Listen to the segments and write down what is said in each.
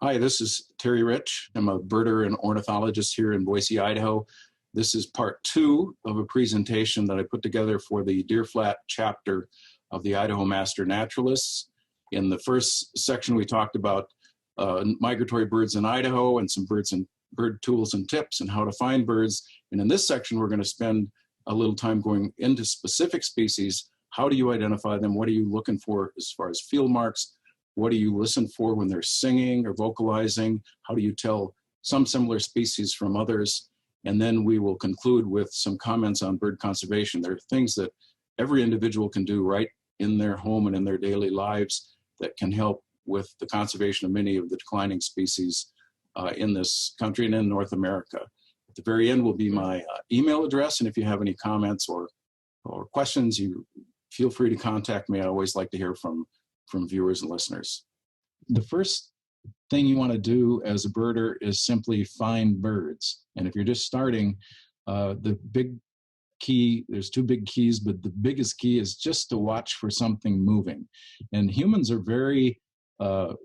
Hi, this is Terry Rich. I'm a birder and ornithologist here in Boise, Idaho. This is part two of a presentation that I put together for the Deer Flat chapter of the Idaho Master Naturalists. In the first section, we talked about migratory birds in Idaho and some bird tools and tips and how to find birds. And in this section, we're going to spend a little time going into specific species. How do you identify them? What are you looking for as far as field marks? What do you listen for when they're singing or vocalizing? How do you tell some similar species from others? And then we will conclude with some comments on bird conservation. There are things that every individual can do right in their home and in their daily lives that can help with the conservation of many of the declining species in this country and in North America. At the very end will be my email address, and if you have any comments or questions, you feel free to contact me. I always like to hear from viewers and listeners. The first thing you want to do as a birder is simply find birds. And if you're just starting, the big key, there's two big keys, but the biggest key is just to watch for something moving. And humans are very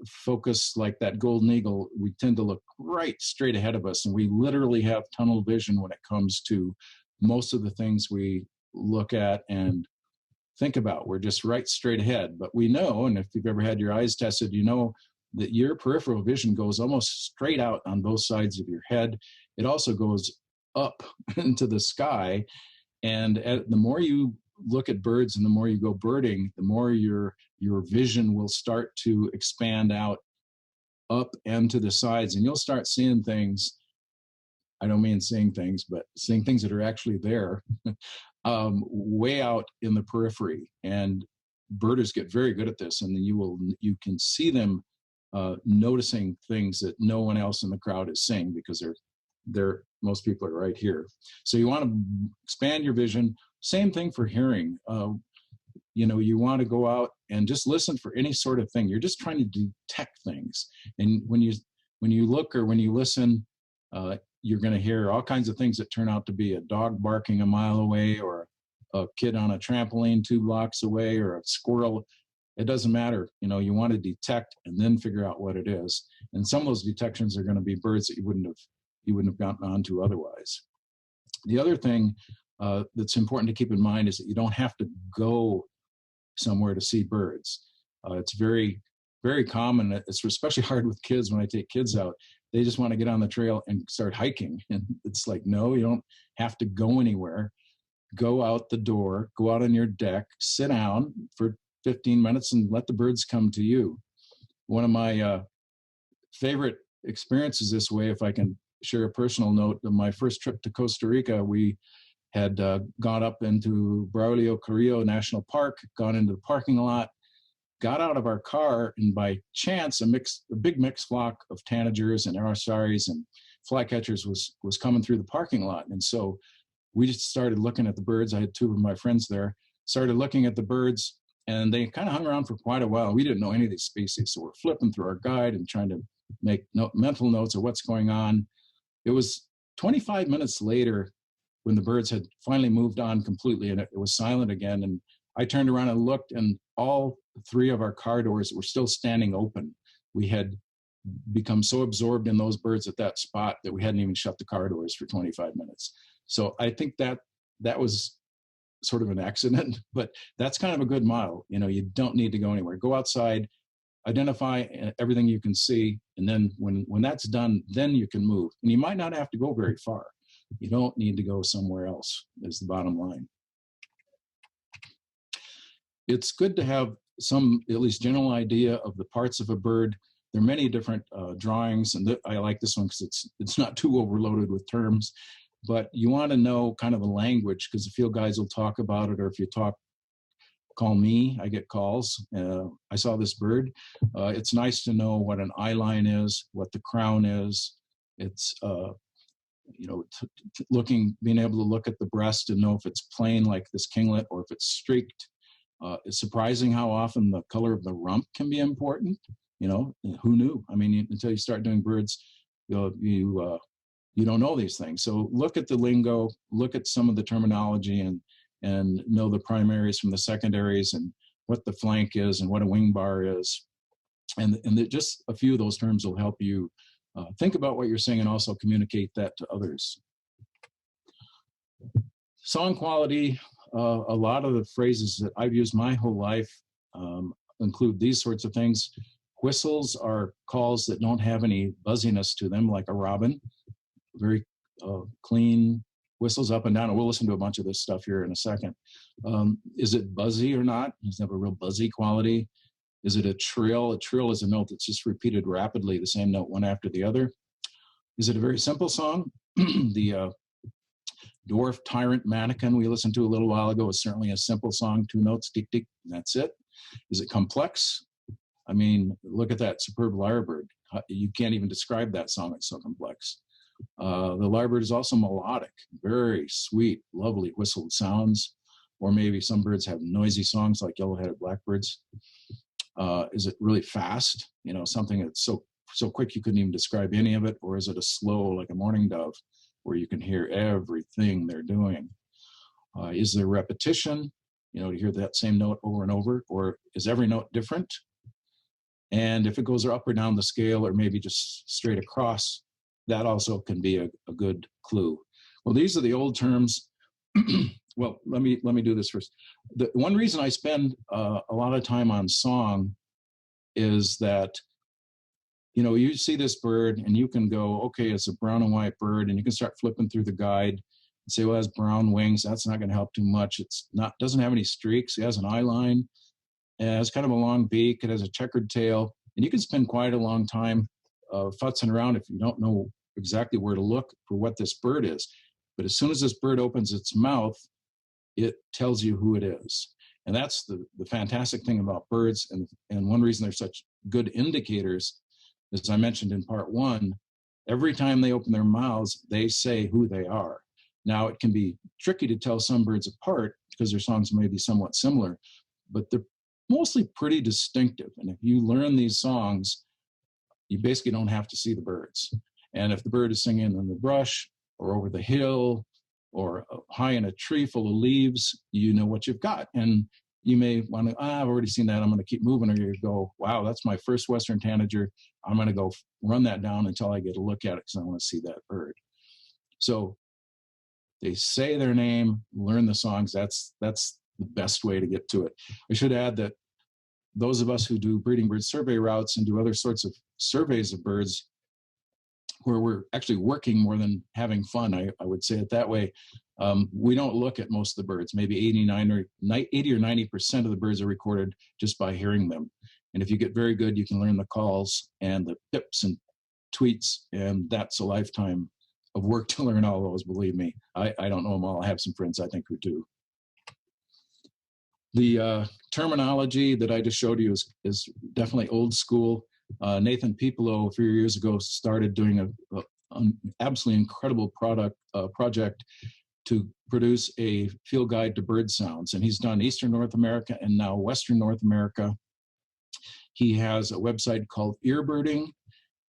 focused like that golden eagle. We tend to look right straight ahead of us, and we literally have tunnel vision when it comes to most of the things we look at and think about. We're just right straight ahead. But we know, and if you've ever had your eyes tested, you know that your peripheral vision goes almost straight out on both sides of your head. It also goes up into the sky. And the more you look at birds and the more you go birding, the more your vision will start to expand out up and to the sides. And you'll start seeing things. I don't mean seeing things, but seeing things that are actually there. Way out in the periphery, and birders get very good at this, and then you can see them noticing things that no one else in the crowd is seeing because they're most people are right here. So you want to expand your vision. Same thing for hearing. You want to go out and just listen for any sort of thing. You're just trying to detect things, and when you look or when you listen, you're going to hear all kinds of things that turn out to be a dog barking a mile away, or a kid on a trampoline 2 blocks away, or a squirrel. It doesn't matter. You want to detect and then figure out what it is. And some of those detections are going to be birds that you wouldn't have gotten onto otherwise. The other thing that's important to keep in mind is that you don't have to go somewhere to see birds. It's very, very common. It's especially hard with kids when I take kids out. They just want to get on the trail and start hiking. And it's like, no, you don't have to go anywhere. Go out the door, go out on your deck, sit down for 15 minutes and let the birds come to you. One of my favorite experiences this way, if I can share a personal note, on my first trip to Costa Rica, we had gone up into Braulio Carrillo National Park, gone into the parking lot, got out of our car, and by chance, a big mixed flock of tanagers and arasaris and flycatchers was coming through the parking lot. And so we just started looking at the birds. I had 2 of my friends there, started looking at the birds, and they kind of hung around for quite a while. We didn't know any of these species, so we're flipping through our guide and trying to make mental notes of what's going on. It was 25 minutes later when the birds had finally moved on completely, and it was silent again. And I turned around and looked, and all 3 of our car doors were still standing open. We had become so absorbed in those birds at that spot that we hadn't even shut the car doors for 25 minutes. So I think that was sort of an accident, but that's kind of a good model. You don't need to go anywhere. Go outside, identify everything you can see, and then when that's done, then you can move. And you might not have to go very far. You don't need to go somewhere else, is the bottom line. It's good to have some, at least general idea of the parts of a bird. There are many different drawings, and I like this one because it's not too overloaded with terms, but you want to know kind of the language, because the field guides will talk about it, or if you call me, I get calls. I saw this bird. It's nice to know what an eye line is, what the crown is. It's being able to look at the breast and know if it's plain like this kinglet or if it's streaked. It's surprising how often the color of the rump can be important. Who knew? I mean, until you start doing birds, you don't know these things. So look at the lingo, look at some of the terminology, and know the primaries from the secondaries, and what the flank is and what a wing bar is. And just a few of those terms will help you think about what you're saying and also communicate that to others. Song quality, a lot of the phrases that I've used my whole life include these sorts of things. Whistles are calls that don't have any buzziness to them, like a robin. Very clean whistles up and down. And we'll listen to a bunch of this stuff here in a second. Is it buzzy or not? Does it have a real buzzy quality? Is it a trill? A trill is a note that's just repeated rapidly, the same note one after the other. Is it a very simple song? The Dwarf Tyrant Mannequin we listened to a little while ago is certainly a simple song, 2 notes, tick, tick, and that's it. Is it complex? I mean, look at that superb lyrebird. You can't even describe that song, it's so complex. The lyrebird is also melodic, very sweet, lovely whistled sounds, or maybe some birds have noisy songs like yellow-headed blackbirds. Is it really fast? You know, something that's so quick you couldn't even describe any of it, or is it a slow, like a mourning dove, where you can hear everything they're doing? Is there repetition, you know, to hear that same note over and over, or is every note different? And if it goes up or down the scale, or maybe just straight across, that also can be a good clue. Well, these are the old terms. Well, let me do this first. The one reason I spend a lot of time on song is that, you know, you see this bird and you can go, okay, it's a brown and white bird, and you can start flipping through the guide and say, well, it has brown wings. That's not going to help too much. Doesn't have any streaks. It has an eye line. It has kind of a long beak. It has a checkered tail, and you can spend quite a long time futzing around if you don't know exactly where to look for what this bird is. But as soon as this bird opens its mouth, it tells you who it is. And that's the fantastic thing about birds. And one reason they're such good indicators, as I mentioned in part 1, every time they open their mouths, they say who they are. Now, it can be tricky to tell some birds apart because their songs may be somewhat similar, but they're mostly pretty distinctive. And if you learn these songs, you basically don't have to see the birds. And if the bird is singing in the brush or over the hill or high in a tree full of leaves, you know what you've got. And you may want to, I've already seen that, I'm going to keep moving. Or you go, wow, that's my first Western tanager. I'm going to go run that down until I get a look at it because I want to see that bird. So they say their name, learn the songs. That's the best way to get to it. I should add that those of us who do breeding bird survey routes and do other sorts of surveys of birds, where we're actually working more than having fun, I would say it that way. We don't look at most of the birds. Maybe 80 or 90% of the birds are recorded just by hearing them. And if you get very good, you can learn the calls and the pips and tweets, and that's a lifetime of work to learn all those, believe me. I don't know them all. I have some friends I think who do. The terminology that I just showed you is definitely old school. Nathan Pipolo a few years ago started doing an absolutely incredible project to produce a field guide to bird sounds. And he's done Eastern North America and now Western North America. He has a website called Earbirding,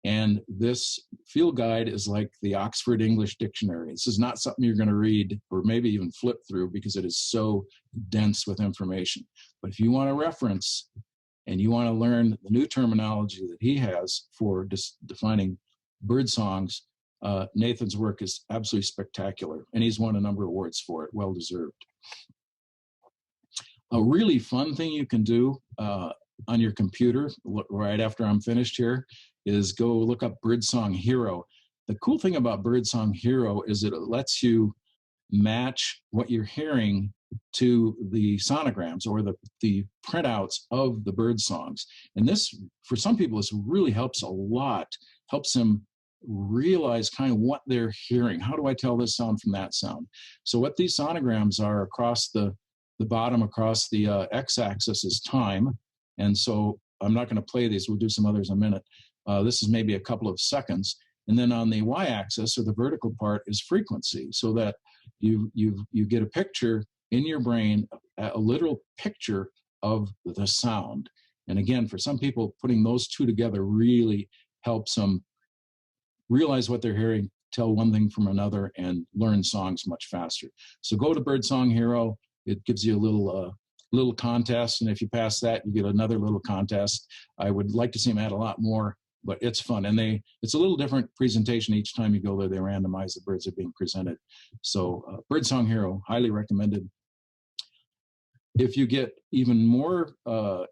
and this field guide is like the Oxford English Dictionary. This is not something you're going to read or maybe even flip through because it is so dense with information. But if you want a reference and you want to learn the new terminology that he has for defining bird songs, Nathan's work is absolutely spectacular, and he's won a number of awards for it, well deserved. A really fun thing you can do on your computer right after I'm finished here is go look up Birdsong Hero. The cool thing about Birdsong Hero is that it lets you match what you're hearing to the sonograms or the printouts of the bird songs. And this, for some people, this really helps a lot, helps them realize kind of what they're hearing. How do I tell this sound from that sound? So what these sonograms are across the bottom, across the x-axis is time. And so I'm not going to play these. We'll do some others in a minute. This is maybe a couple of seconds. And then on the y-axis, or the vertical part, is frequency, so that you get a picture in your brain, a literal picture of the sound. And again, for some people, putting those two together really helps them realize what they're hearing, tell one thing from another, and learn songs much faster. So go to Birdsong Hero. It gives you a little little contest, and if you pass that, you get another little contest. I would like to see them add a lot more, but it's fun. And it's a little different presentation each time you go there. They randomize the birds that are being presented. So Birdsong Hero, highly recommended. If you get even more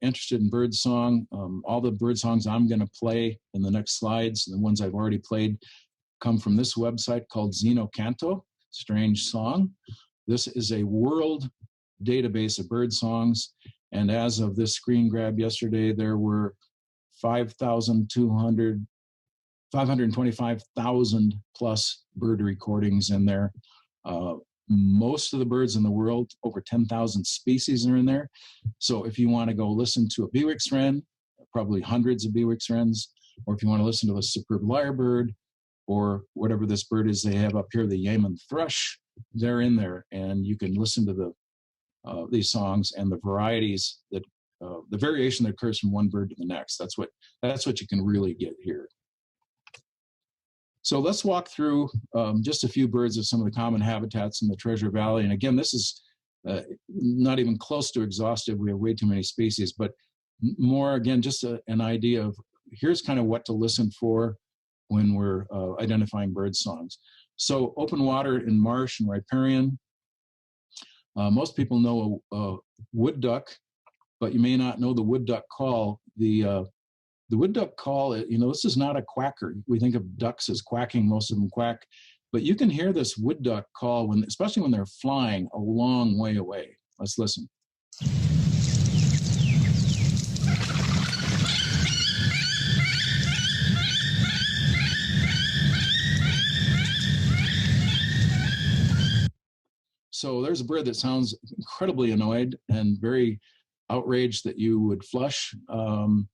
interested in birdsong, all the bird songs I'm going to play in the next slides, the ones I've already played, come from this website called Zeno Canto, Strange Song. This is a world database of bird songs, and as of this screen grab yesterday, there were 525,000 plus bird recordings in there. Most of the birds in the world, over 10,000 species are in there. So if you want to go listen to a Bewick's wren, probably hundreds of Bewick's wrens, or if you want to listen to a superb lyrebird, or whatever this bird is they have up here, the Yemen thrush, they're in there, and you can listen to these songs and the varieties that the variation that occurs from one bird to the next. That's what you can really get here. So let's walk through just a few birds of some of the common habitats in the Treasure Valley. And again, this is not even close to exhaustive. We have way too many species, but more, again, just an idea of here's kind of what to listen for when we're identifying bird songs. So open water in marsh and riparian. Most people know a wood duck, but you may not know the wood duck call. The wood duck call, this is not a quacker. We think of ducks as quacking, most of them quack, but you can hear this wood duck call, especially when they're flying a long way away. Let's listen. So there's a bird that sounds incredibly annoyed and very outraged that you would flush him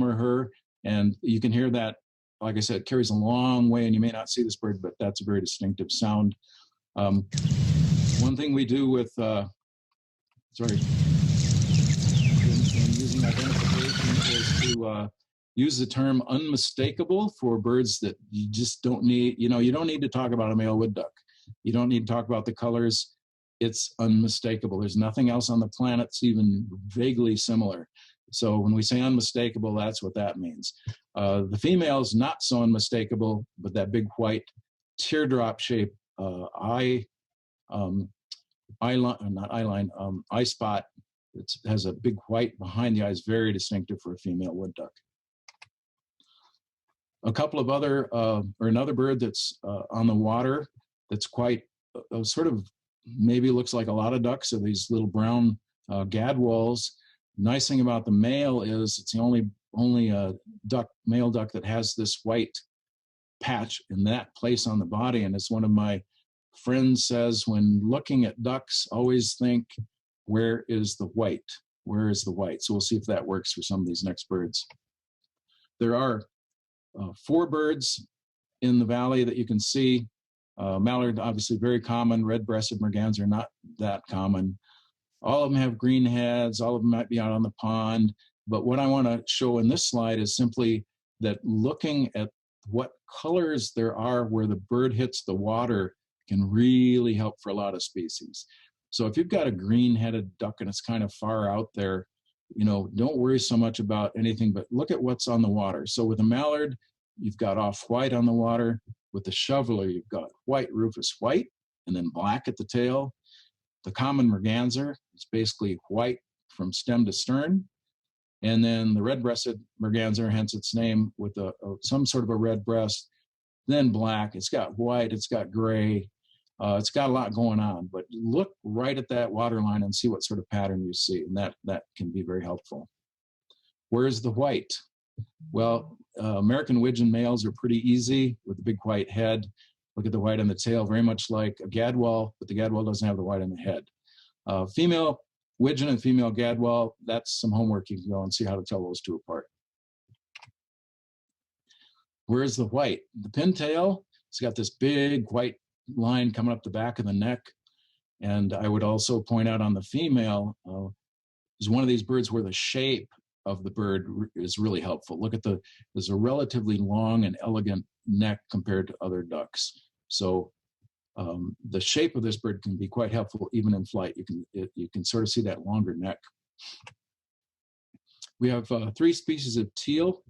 or her. And you can hear that, like I said, carries a long way, and you may not see this bird, but that's a very distinctive sound. One thing we do with, in using identification is to use the term unmistakable for birds that you just don't need, you don't need to talk about a male wood duck. You don't need to talk about the colors. It's unmistakable. There's nothing else on the planet that's even vaguely similar. So when we say unmistakable, that's what that means. The female is not so unmistakable, but that big white teardrop shape eye spot, it has a big white behind the eyes, very distinctive for a female wood duck. A couple of other, or another bird that's on the water that's quite sort of maybe looks like a lot of ducks, are these little brown gadwalls. Nice thing about the male is it's the only male duck that has this white patch in that place on the body. And as one of my friends says, when looking at ducks, always think, where is the white? Where is the white? So we'll see if that works for some of these next birds. There are 4 birds in the valley that you can see. Mallard, obviously very common. Red-breasted merganser are not that common. All of them have green heads. All of them might be out on the pond. But what I want to show in this slide is simply that looking at what colors there are where the bird hits the water can really help for a lot of species. So if you've got a green-headed duck and it's kind of far out there, don't worry so much about anything, but look at what's on the water. So with a mallard, you've got off-white on the water. With the shoveler, you've got white rufous white and then black at the tail. The common merganser is basically white from stem to stern. And then the red-breasted merganser, hence its name, with some sort of a red breast, then black. It's got white, it's got gray. It's got a lot going on, but look right at that water line and see what sort of pattern you see, and that can be very helpful. Where's the white? Well, American widgeon males are pretty easy with a big white head. Look at the white on the tail, very much like a gadwall, but the gadwall doesn't have the white on the head. Female widgeon and female gadwall, that's some homework. You can go and see how to tell those two apart. Where's the white? The pintail, it's got this big white line coming up the back of the neck. And I would also point out on the female, is one of these birds where the shape of the bird is really helpful. Look at there's a relatively long and elegant neck compared to other ducks. So The shape of this bird can be quite helpful even in flight. You can sort of see that longer neck. We have 3 species of teal,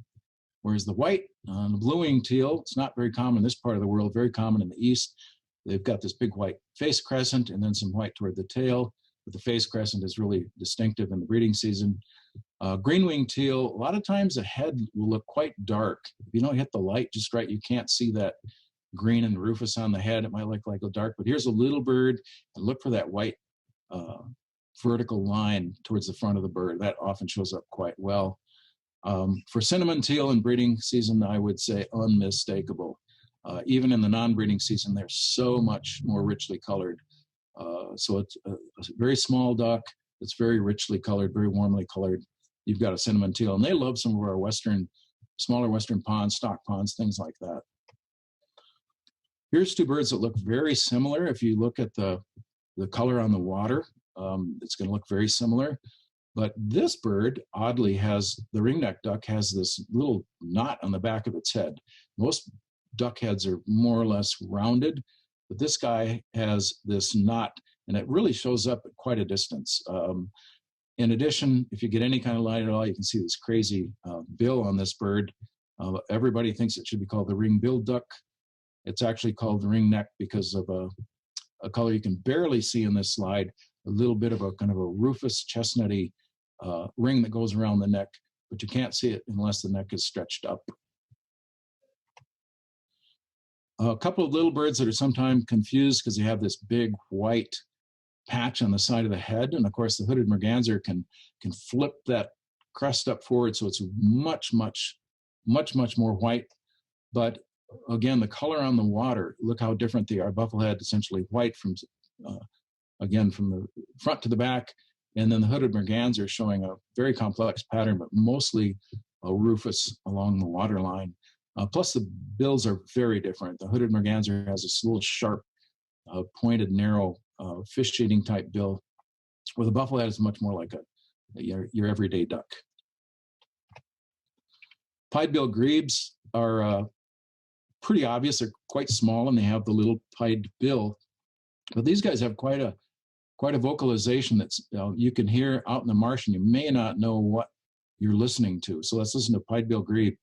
whereas the white, the blue-winged teal, it's not very common in this part of the world, very common in the east. They've got this big white face crescent and then some white toward the tail, but the face crescent is really distinctive in the breeding season. Green-winged teal, a lot of times the head will look quite dark. If you don't hit the light just right, you can't see that green and rufous on the head. It might look like a dark, but here's a little bird, and look for that white vertical line towards the front of the bird. That often shows up quite well. For cinnamon teal in breeding season, I would say unmistakable. Even in the non-breeding season, they're so much more richly colored. So it's a very small duck. It's very richly colored, very warmly colored. You've got a cinnamon teal, and they love some of our smaller western ponds, stock ponds, things like that. Here's 2 birds that look very similar. If you look at the color on the water, it's going to look very similar. But this bird, oddly, the ringneck duck has this little knot on the back of its head. Most duck heads are more or less rounded, but this guy has this knot, and it really shows up at quite a distance. In addition, if you get any kind of light at all, you can see this crazy bill on this bird. Everybody thinks it should be called the ring-billed duck. It's actually called the ringneck because of a color you can barely see in this slide, a little bit of a kind of a rufous chestnutty ring that goes around the neck, but you can't see it unless the neck is stretched up. A couple of little birds that are sometimes confused because they have this big white patch on the side of the head. And of course, the hooded merganser can flip that crest up forward, so it's much more white. But again, the color on the water, look how different they are. Bufflehead, essentially white from the front to the back. And then the hooded merganser showing a very complex pattern, but mostly a rufous along the waterline. Plus the bills are very different. The hooded merganser has this little sharp, pointed, narrow, fish-eating type bill, where the bufflehead is much more like your everyday duck. Pied-billed grebes are pretty obvious. They're quite small and they have the little pied bill, but these guys have quite a vocalization that's you can hear out in the marsh, and you may not know what you're listening to. So let's listen to pied-billed grebe.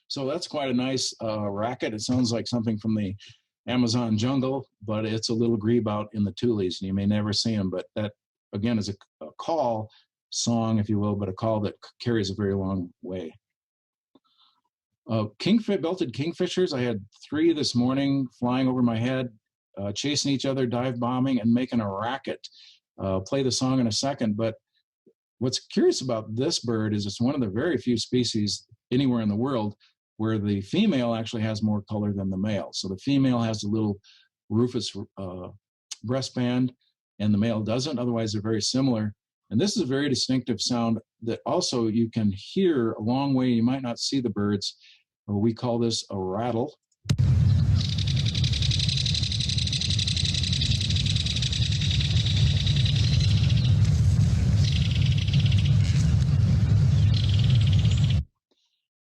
So that's quite a nice racket. It sounds like something from the Amazon jungle, but it's a little grebe out in the tules, and you may never see them. But that, again, is a call song, if you will, but a call that carries a very long way. Belted kingfishers, I had 3 this morning flying over my head, chasing each other, dive bombing, and making a racket. Play the song in a second, but what's curious about this bird is it's one of the very few species anywhere in the world where the female actually has more color than the male. So the female has a little rufous breastband, and the male doesn't. Otherwise, they're very similar. And this is a very distinctive sound that also you can hear a long way. You might not see the birds. We call this a rattle.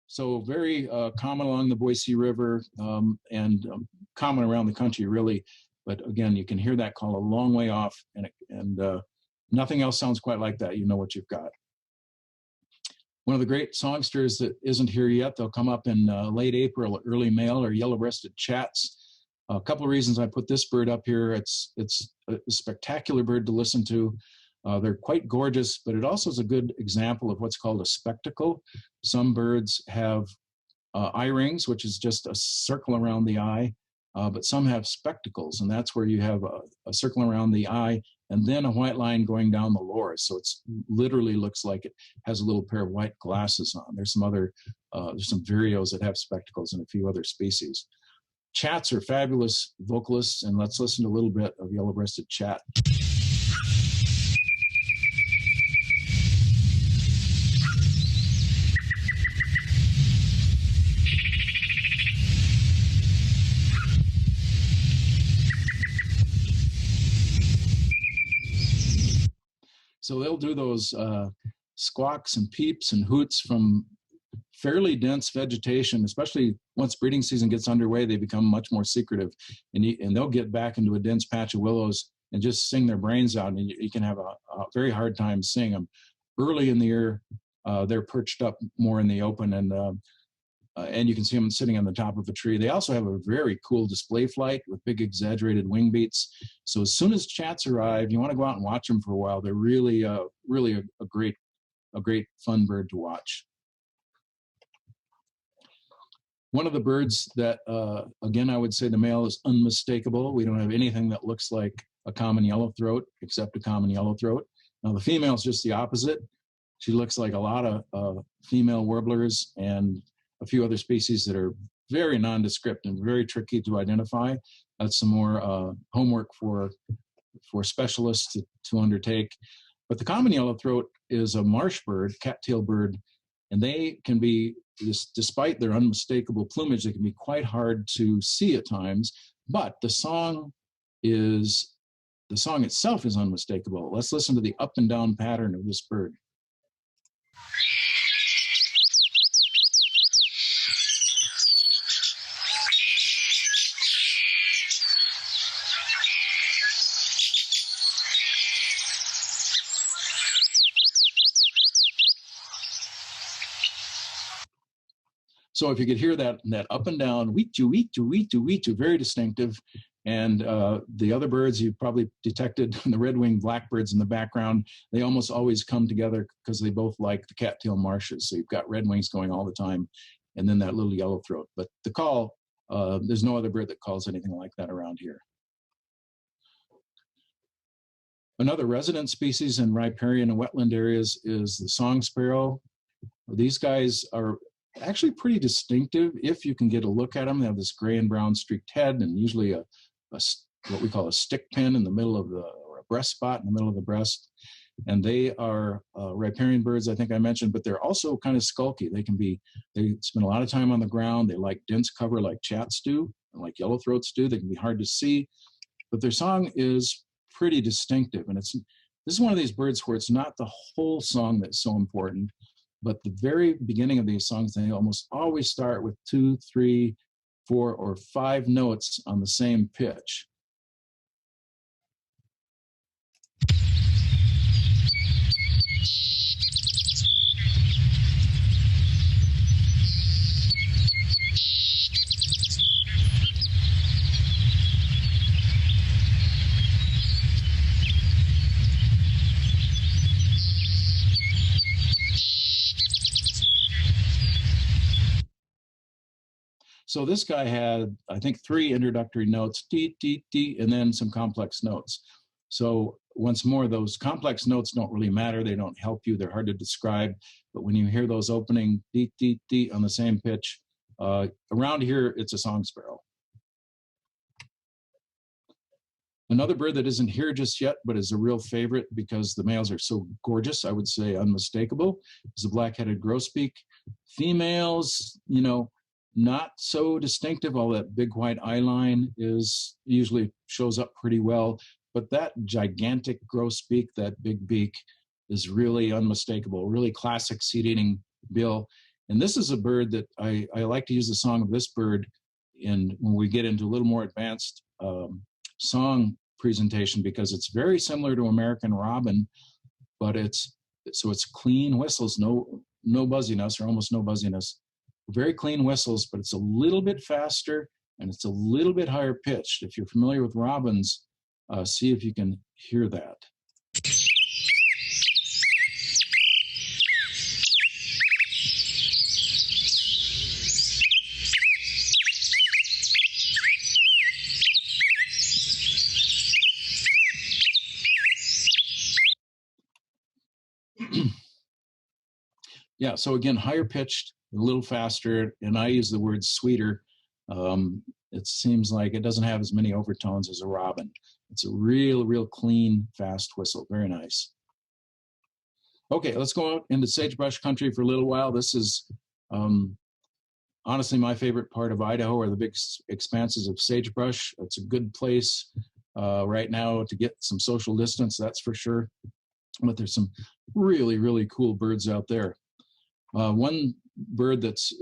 So very common along the Boise River and common around the country, really. But again, you can hear that call a long way off, and nothing else sounds quite like that. You know what you've got. One of the great songsters that isn't here yet, they'll come up in late April, early May, are yellow-breasted chats. A couple of reasons I put this bird up here. It's a spectacular bird to listen to. They're quite gorgeous, but it also is a good example of what's called a spectacle. Some birds have eye rings, which is just a circle around the eye, but some have spectacles, and that's where you have a circle around the eye and then a white line going down the loris. So it's literally looks like it has a little pair of white glasses on. There's some vireos that have spectacles and a few other species. Chats are fabulous vocalists, and let's listen to a little bit of yellow-breasted chat. So they'll do those squawks and peeps and hoots from fairly dense vegetation, especially once breeding season gets underway. They become much more secretive, and they'll get back into a dense patch of willows and just sing their brains out, and you can have a very hard time seeing them. Early in the year, they're perched up more in the open, and you can see them sitting on the top of a tree. They also have a very cool display flight with big exaggerated wing beats. So as soon as chats arrive, you want to go out and watch them for a while. They're really a great fun bird to watch. One of the birds that, again, I would say the male is unmistakable. We don't have anything that looks like a common yellowthroat except a common yellowthroat. Now the female is just the opposite. She looks like a lot of female warblers and a few other species that are very nondescript and very tricky to identify. That's some more homework for specialists to undertake. But the common yellowthroat is a marsh bird, cattail bird, and they can be, despite their unmistakable plumage, they can be quite hard to see at times. But the song itself is unmistakable. Let's listen to the up and down pattern of this bird. So if you could hear that up and down, weet-choo, weet-choo, weet-choo, weet-choo, very distinctive. And the other birds you've probably detected, the red-winged blackbirds in the background, they almost always come together because they both like the cattail marshes. So you've got redwings going all the time, and then that little yellowthroat. But the call, there's no other bird that calls anything like that around here. Another resident species in riparian and wetland areas is the song sparrow. These guys are actually pretty distinctive if you can get a look at them. They have this gray and brown streaked head and usually a what we call a stick pin in the middle of or a breast spot in the middle of the breast. And they are riparian birds, I think I mentioned, but they're also kind of skulky. They spend a lot of time on the ground. They like dense cover like chats do, and like yellowthroats do. They can be hard to see, but their song is pretty distinctive. And this is one of these birds where it's not the whole song that's so important, but the very beginning of these songs, they almost always start with 2, 3, 4, or 5 notes on the same pitch. So this guy had, I think, 3 introductory notes, dee, dee, dee, and then some complex notes. So once more, those complex notes don't really matter. They don't help you. They're hard to describe. But when you hear those opening dee, dee, dee on the same pitch, around here, it's a song sparrow. Another bird that isn't here just yet, but is a real favorite because the males are so gorgeous, I would say unmistakable, is the black-headed grosbeak. Females, not so distinctive. All that big white eye line usually shows up pretty well, but that gigantic grosbeak, that big beak, is really unmistakable, really classic seed-eating bill. And this is a bird that I like to use the song of this bird when we get into a little more advanced song presentation, because it's very similar to American robin, but it's clean whistles, no buzziness or almost no buzziness. Very clean whistles, but it's a little bit faster and it's a little bit higher pitched. If you're familiar with robins, see if you can hear that. Yeah, so again, higher pitched, a little faster, and I use the word sweeter. It seems like it doesn't have as many overtones as a robin. It's a real clean, fast whistle. Very nice. Okay, let's go out into sagebrush country for a little while. This is honestly my favorite part of Idaho, are the big expanses of sagebrush. It's a good place right now to get some social distance, that's for sure. But there's some really, really cool birds out there. One bird that's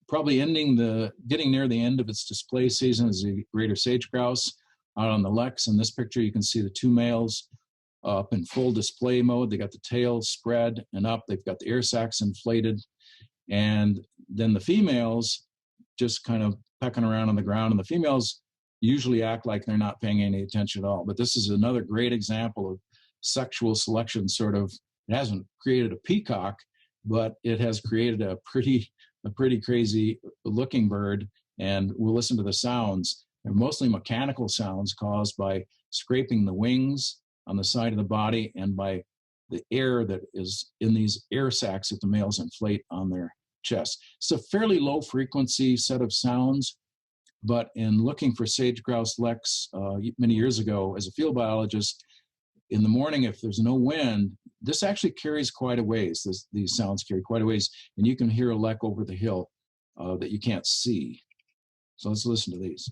probably getting near the end of its display season is the greater sage grouse out on the Lex. In this picture, you can see the two males up in full display mode. They got the tail spread and up. They've got the air sacs inflated. And then the females just kind of pecking around on the ground. And the females usually act like they're not paying any attention at all. But this is another great example of sexual selection. Sort of, it hasn't created a peacock, but it has created a pretty crazy looking bird. And we'll listen to the sounds. They're mostly mechanical sounds caused by scraping the wings on the side of the body and by the air that is in these air sacs that the males inflate on their chest. It's a fairly low frequency set of sounds, but in looking for sage grouse Lex many years ago as a field biologist, in the morning, if there's no wind, this actually carries quite a ways. These sounds carry quite a ways, and you can hear a Lek over the hill that you can't see. So let's listen to these.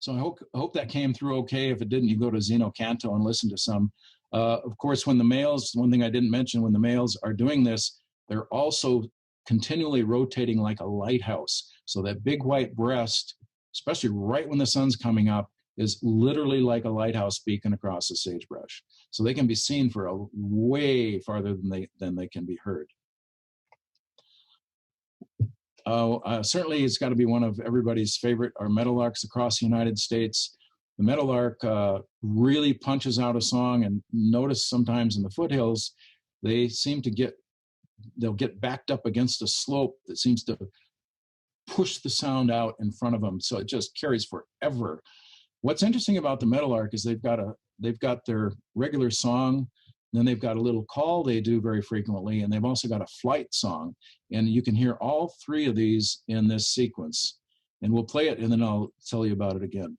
So I hope that came through okay. If it didn't, you go to Zeno Canto and listen to some. Of course, when the males, one thing I didn't mention, when the males are doing this, they're also continually rotating like a lighthouse. So that big white breast, especially right when the sun's coming up, is literally like a lighthouse beacon across the sagebrush. So they can be seen for a way farther than they can be heard. Certainly, it's got to be one of everybody's favorite, our meadowlarks across the United States. The meadowlark really punches out a song, and notice sometimes in the foothills, they'll get backed up against a slope that seems to push the sound out in front of them, so it just carries forever. What's interesting about the meadowlark is they've got their regular song. Then they've got a little call they do very frequently, and they've also got a flight song. And you can hear all three of these in this sequence. And we'll play it, and then I'll tell you about it again.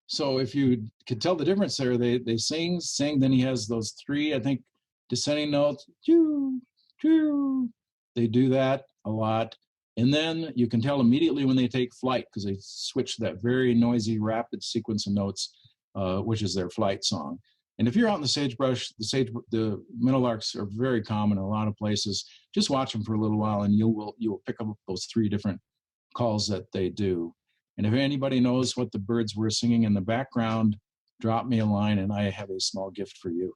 So if you could tell the difference there, they sing, then he has those three, I think, descending notes. Choo, choo. They do that a lot. And then you can tell immediately when they take flight, because they switch to that very noisy, rapid sequence of notes, which is their flight song. And if you're out in the sagebrush, the meadowlarks are very common in a lot of places. Just watch them for a little while, and you will pick up those three different calls that they do. And if anybody knows what the birds were singing in the background, drop me a line and I have a small gift for you.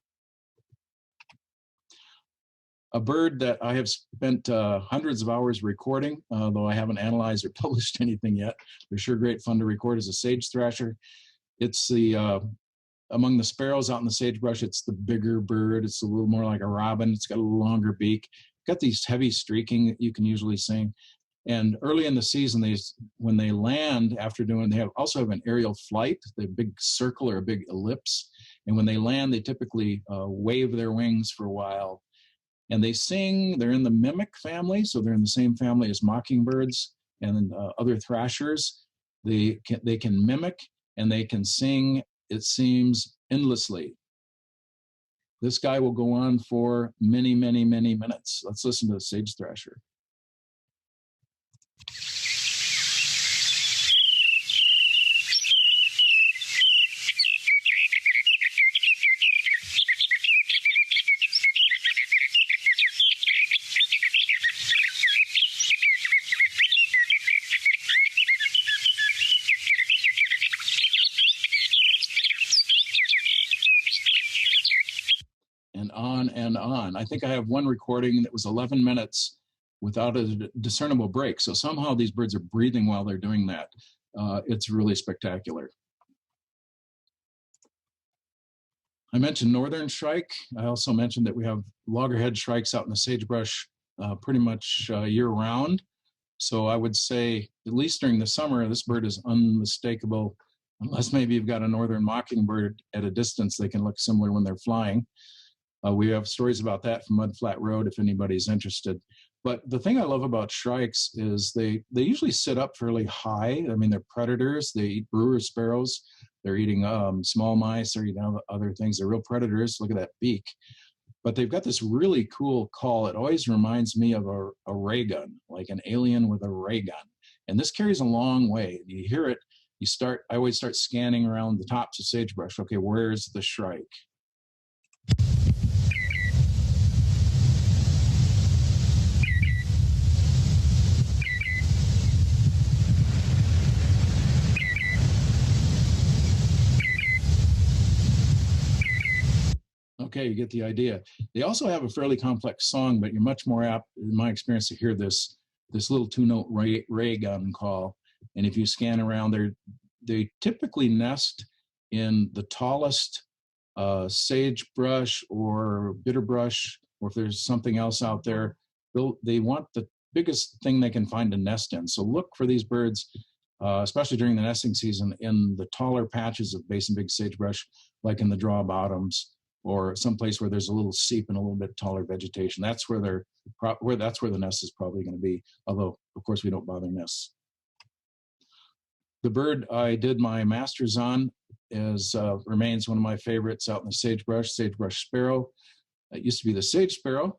A bird that I have spent hundreds of hours recording, though I haven't analyzed or published anything yet. They're sure great fun to record, is a sage thrasher. It's among the sparrows out in the sagebrush, it's the bigger bird. It's a little more like a robin. It's got a little longer beak. Got these heavy streaking that you can usually sing. And early in the season, when they land after they also have an aerial flight, the big circle or a big ellipse. And when they land, they typically wave their wings for a while. And they sing. They're in the mimic family, so they're in the same family as mockingbirds and other thrashers. They can mimic and they can sing, it seems, endlessly. This guy will go on for many, many, many minutes. Let's listen to the sage thrasher. And on and on. I think I have one recording that was 11 minutes without a discernible break. So somehow these birds are breathing while they're doing that. It's really spectacular. I mentioned northern shrike. I also mentioned that we have loggerhead shrikes out in the sagebrush pretty much year round. So I would say, at least during the summer, this bird is unmistakable, unless maybe you've got a northern mockingbird at a distance. They can look similar when they're flying. We have stories about that from Mud Flat Road if anybody's interested. But the thing I love about shrikes is they usually sit up fairly high. I mean, they're predators. They eat brewer sparrows. They're eating small mice. They're eating other things. They're real predators. Look at that beak. But they've got this really cool call. It always reminds me of a ray gun, like an alien with a ray gun. And this carries a long way. You hear it, I always start scanning around the tops of sagebrush. Okay, where's the shrike? Okay, you get the idea. They also have a fairly complex song, but you're much more apt, in my experience, to hear this little two-note ray gun call. And if you scan around, they typically nest in the tallest sagebrush or bitterbrush, or if there's something else out there, they want the biggest thing they can find to nest in. So look for these birds, especially during the nesting season, in the taller patches of basin big sagebrush, like in the draw bottoms, or someplace where there's a little seep and a little bit taller vegetation. That's where the nest is probably going to be. Although, of course, we don't bother nests. The bird I did my master's on remains one of my favorites out in the sagebrush sparrow. It used to be the sage sparrow.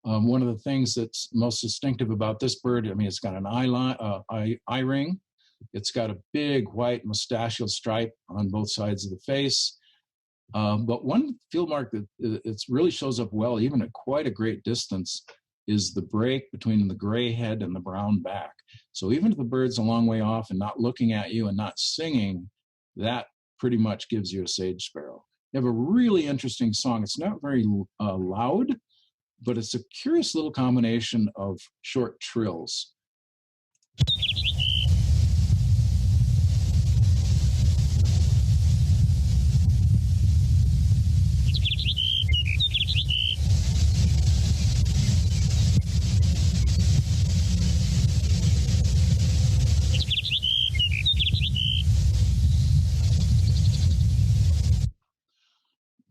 One of the things that's most distinctive about this bird, I mean, it's got an eye ring. It's got a big white mustachial stripe on both sides of the face. But one field mark that it really shows up well, even at quite a great distance, is the break between the gray head and the brown back. So even if the bird's a long way off and not looking at you and not singing, that pretty much gives you a sage sparrow. They have a really interesting song. It's not very loud, but it's a curious little combination of short trills.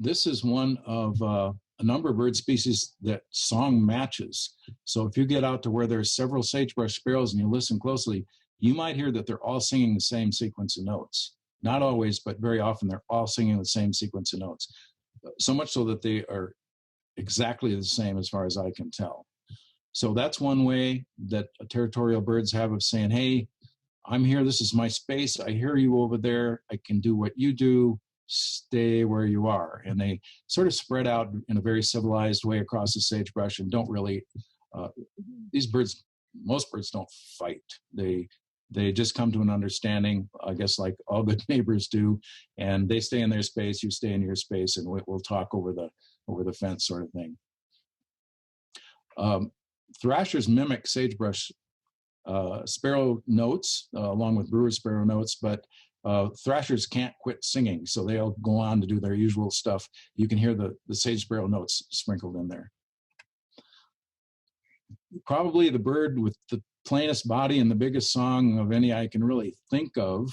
This is one of a number of bird species that song matches. So if you get out to where there's several sagebrush sparrows and you listen closely, you might hear that they're all singing the same sequence of notes. Not always, but very often they're all singing the same sequence of notes. So much so that they are exactly the same as far as I can tell. So that's one way that territorial birds have of saying, hey, I'm here, this is my space, I hear you over there, I can do what you do, stay where you are. And they sort of spread out in a very civilized way across the sagebrush and don't really, most birds don't fight. They just come to an understanding, I guess, like all good neighbors do, and they stay in their space, you stay in your space, and we'll talk over the fence sort of thing. Thrashers mimic sagebrush sparrow notes along with brewer sparrow notes, but thrashers can't quit singing, so they'll go on to do their usual stuff. You can hear the sage sparrow notes sprinkled in there. Probably the bird with the plainest body and the biggest song of any I can really think of.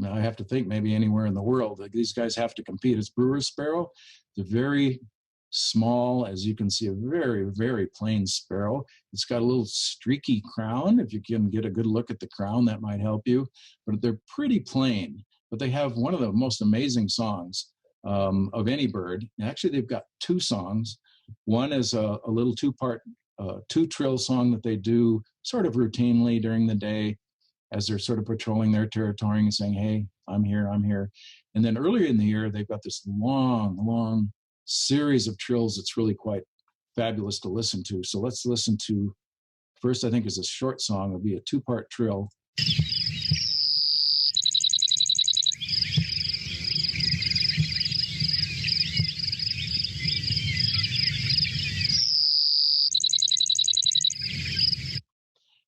I have to think maybe anywhere in the world. These guys have to compete. It's brewer sparrow. They're very small, as you can see, a very, very plain sparrow. It's got a little streaky crown. If you can get a good look at the crown, that might help you. But they're pretty plain. But they have one of the most amazing songs of any bird. Actually, they've got two songs. One is a little two-part, two-trill song that they do sort of routinely during the day as they're sort of patrolling their territory and saying, hey, I'm here, I'm here. And then earlier in the year, they've got this long, long series of trills that's really quite fabulous to listen to. So let's listen to, first I think is a short song. It'll be a two-part trill.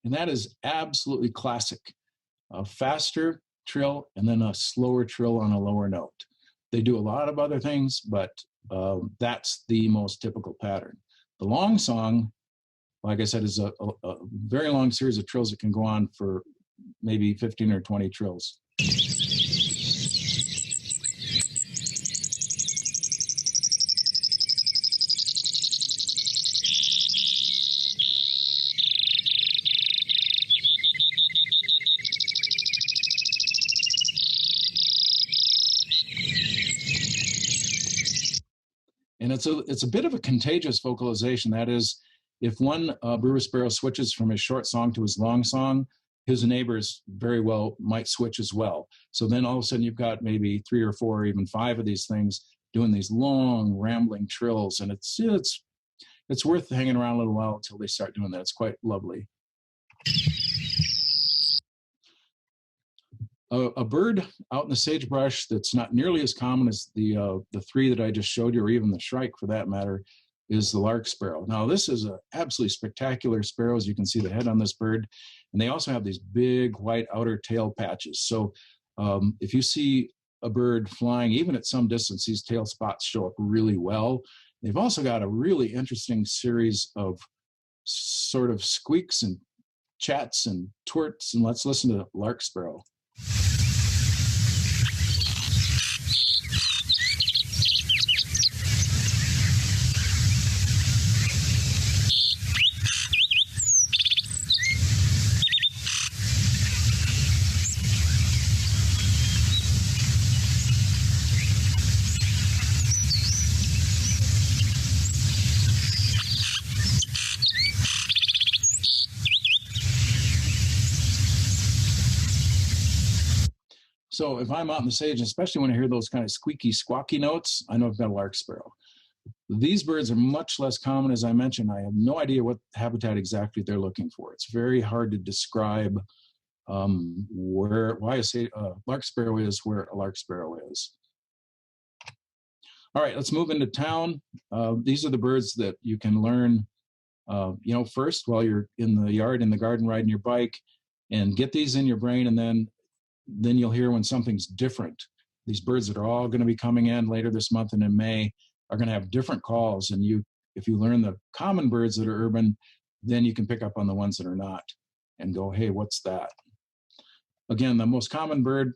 And that is absolutely classic. A faster trill and then a slower trill on a lower note. They do a lot of other things, but that's the most typical pattern. The long song, like I said, is a very long series of trills that can go on for maybe 15 or 20 trills. And it's a bit of a contagious vocalization. That is, if one brewer sparrow switches from his short song to his long song, his neighbors very well might switch as well. So then all of a sudden you've got maybe 3 or 4 or even 5 of these things doing these long rambling trills, and it's worth hanging around a little while until they start doing that. It's quite lovely. A bird out in the sagebrush that's not nearly as common as the 3 that I just showed you, or even the shrike for that matter, is the lark sparrow. Now, this is an absolutely spectacular sparrow, as you can see the head on this bird. And they also have these big white outer tail patches. So if you see a bird flying, even at some distance, these tail spots show up really well. They've also got a really interesting series of sort of squeaks and chats and twerts. And let's listen to lark sparrow. So if I'm out in the sage, especially when I hear those kind of squeaky, squawky notes, I know I've got a lark sparrow. These birds are much less common, as I mentioned. I have no idea what habitat exactly they're looking for. It's very hard to describe why a lark sparrow is where a lark sparrow is. All right, let's move into town. These are the birds that you can learn, first while you're in the yard, in the garden, riding your bike, and get these in your brain, and then you'll hear when something's different. These birds that are all going to be coming in later this month and in May are going to have different calls. And if you learn the common birds that are urban, then you can pick up on the ones that are not and go, hey, what's that? Again, the most common bird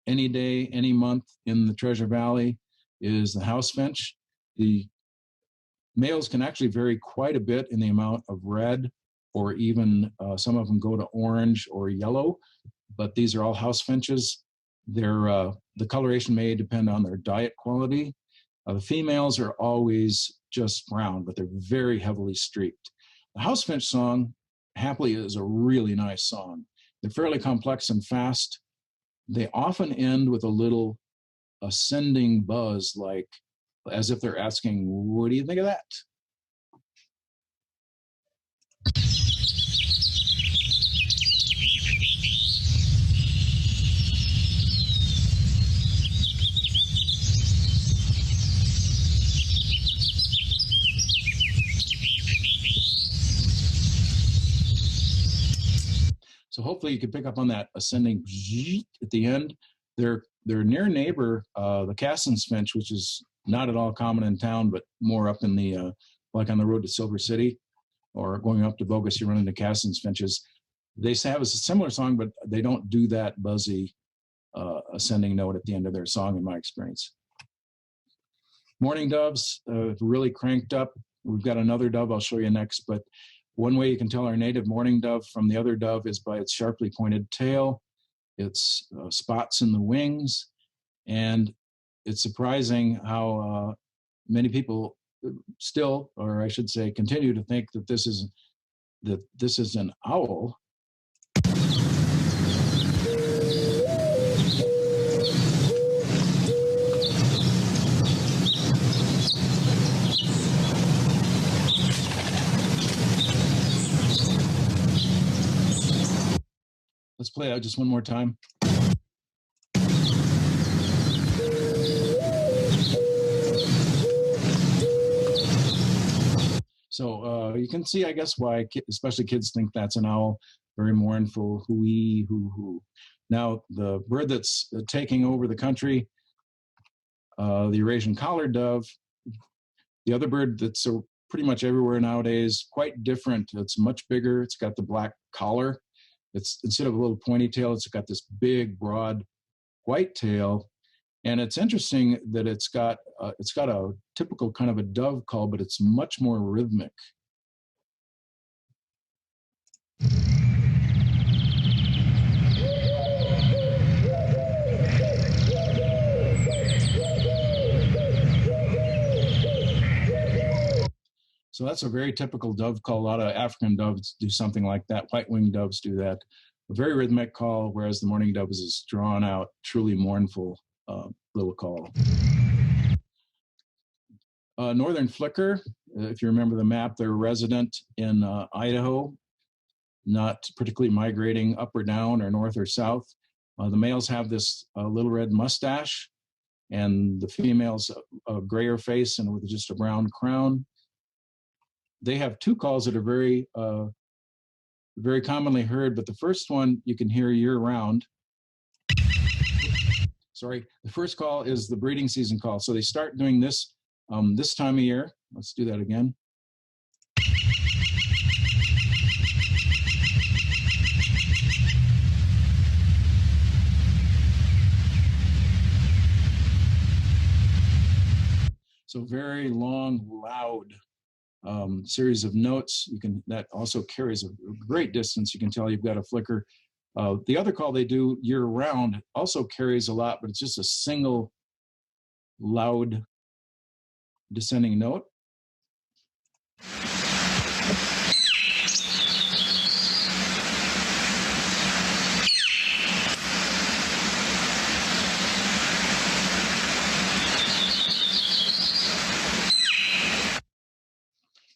any day, any month in the Treasure Valley is the house finch. The males can actually vary quite a bit in the amount of red, or even some of them go to orange or yellow. But these are all house finches. The coloration may depend on their diet quality. The females are always just brown, but they're very heavily streaked. The house finch song, happily, is a really nice song. They're fairly complex and fast. They often end with a little ascending buzz, like as if they're asking, what do you think of that? So hopefully you can pick up on that ascending at the end. Their near neighbor, the Cassin's finch, which is not at all common in town, but more up in the, like on the road to Silver City or going up to Bogus, you run into Cassin's finches. They have a similar song, but they don't do that buzzy ascending note at the end of their song, in my experience. Mourning doves really cranked up. We've got another dove I'll show you next, but one way you can tell our native mourning dove from the other dove is by its sharply pointed tail, its spots in the wings, and it's surprising how many people still, or I should say, continue to think that this is an owl. Let's play it out just one more time. So you can see, I guess, why especially kids think that's an owl. Very mournful, hoo-wee, hoo-hoo. Now, the bird that's taking over the country The Eurasian collared dove, the other bird that's pretty much everywhere nowadays, quite different. It's much bigger. It's got the black collar. It's instead of a little pointy tail, it's got this big, broad white tail. And it's interesting that it's got a typical kind of a dove call, but it's much more rhythmic. So that's a very typical dove call. A lot of African doves do something like that. White-winged doves do that. A very rhythmic call, whereas the mourning dove is this drawn out, truly mournful little call. Northern flicker, if you remember the map, they're resident in Idaho, not particularly migrating up or down or north or south. The males have this little red mustache, and the females a grayer face and with just a brown crown. They have two calls that are very commonly heard, but the first one you can hear year-round. Sorry, the first call is the breeding season call. So they start doing this this time of year. Let's do that again. So very long, loud series of notes. That also carries a great distance. You can tell you've got a flicker. The other call they do year round also carries a lot, but it's just a single loud descending note.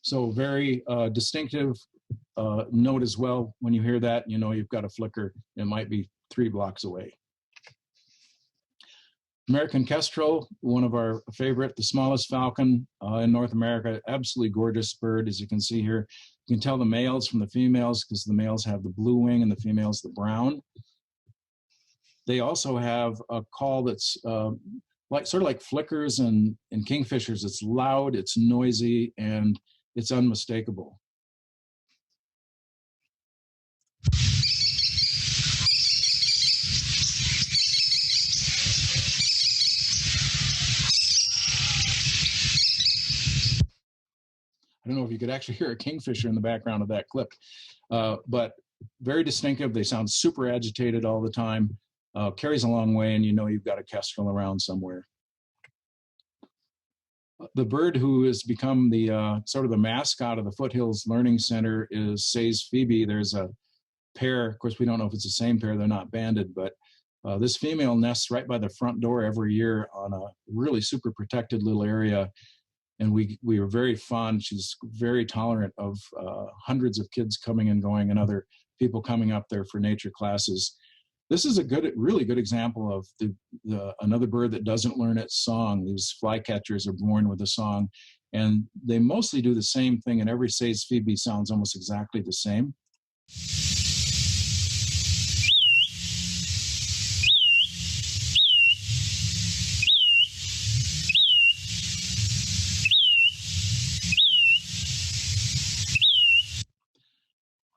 So very distinctive note as well. When you hear that, you know you've got a flicker. It might be 3 blocks away. American kestrel, one of our favorite, the smallest falcon in North America. Absolutely gorgeous bird, as you can see here. You can tell the males from the females because the males have the blue wing and the females the brown. They also have a call that's sort of like flickers and kingfishers. It's loud, it's noisy, and it's unmistakable. I don't know if you could actually hear a kingfisher in the background of that clip, but very distinctive. They sound super agitated all the time, carries a long way, and you know you've got a kestrel around somewhere. The bird who has become the sort of the mascot of the Foothills Learning Center is Say's Phoebe. There's a pair. Of course, we don't know if it's the same pair. They're not banded, but this female nests right by the front door every year on a really super protected little area. And we are very fond. She's very tolerant of hundreds of kids coming and going and other people coming up there for nature classes. This is a really good example of another bird that doesn't learn its song. These flycatchers are born with a song, and they mostly do the same thing, and every Say's Phoebe sounds almost exactly the same.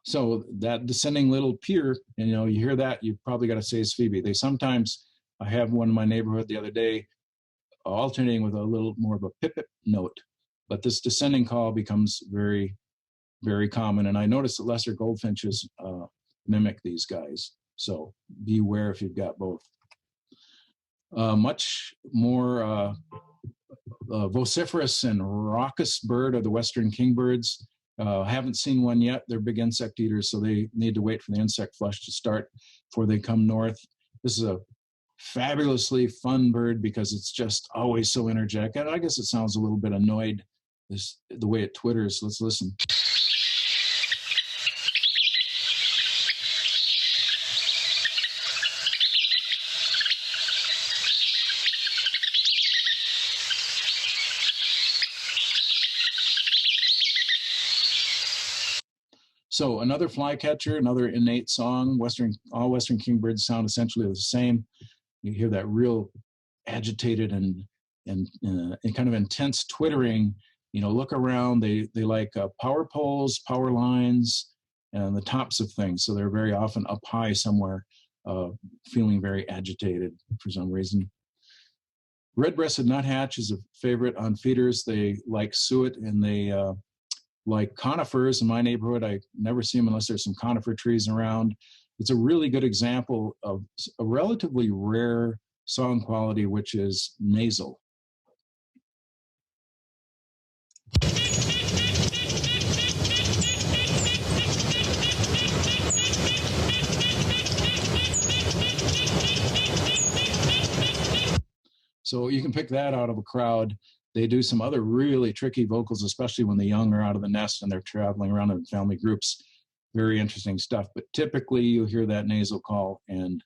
So that descending little peer, you hear that, you've probably got a Say's Phoebe. They sometimes, I have one in my neighborhood the other day, alternating with a little more of a pip-pip note. But this descending call becomes very, very common. And I noticed that lesser goldfinches mimic these guys. So beware if you've got both. Much more vociferous and raucous bird are the western kingbirds. Haven't seen one yet. They're big insect eaters, so they need to wait for the insect flush to start before they come north. This is a fabulously fun bird because it's just always so energetic. And I guess it sounds a little bit annoyed, the way it twitters. Let's listen. So another flycatcher, another innate song. All western kingbirds sound essentially the same. You hear that real agitated and and kind of intense twittering. Look around. They like power poles, power lines, and the tops of things. So they're very often up high somewhere, feeling very agitated for some reason. Red-breasted nuthatch is a favorite on feeders. They like suet, and they like conifers. In my neighborhood, I never see them unless there's some conifer trees around. It's a really good example of a relatively rare song quality, which is nasal. So you can pick that out of a crowd. They do some other really tricky vocals, especially when the young are out of the nest and they're traveling around in family groups. Very interesting stuff. But typically you'll hear that nasal call. And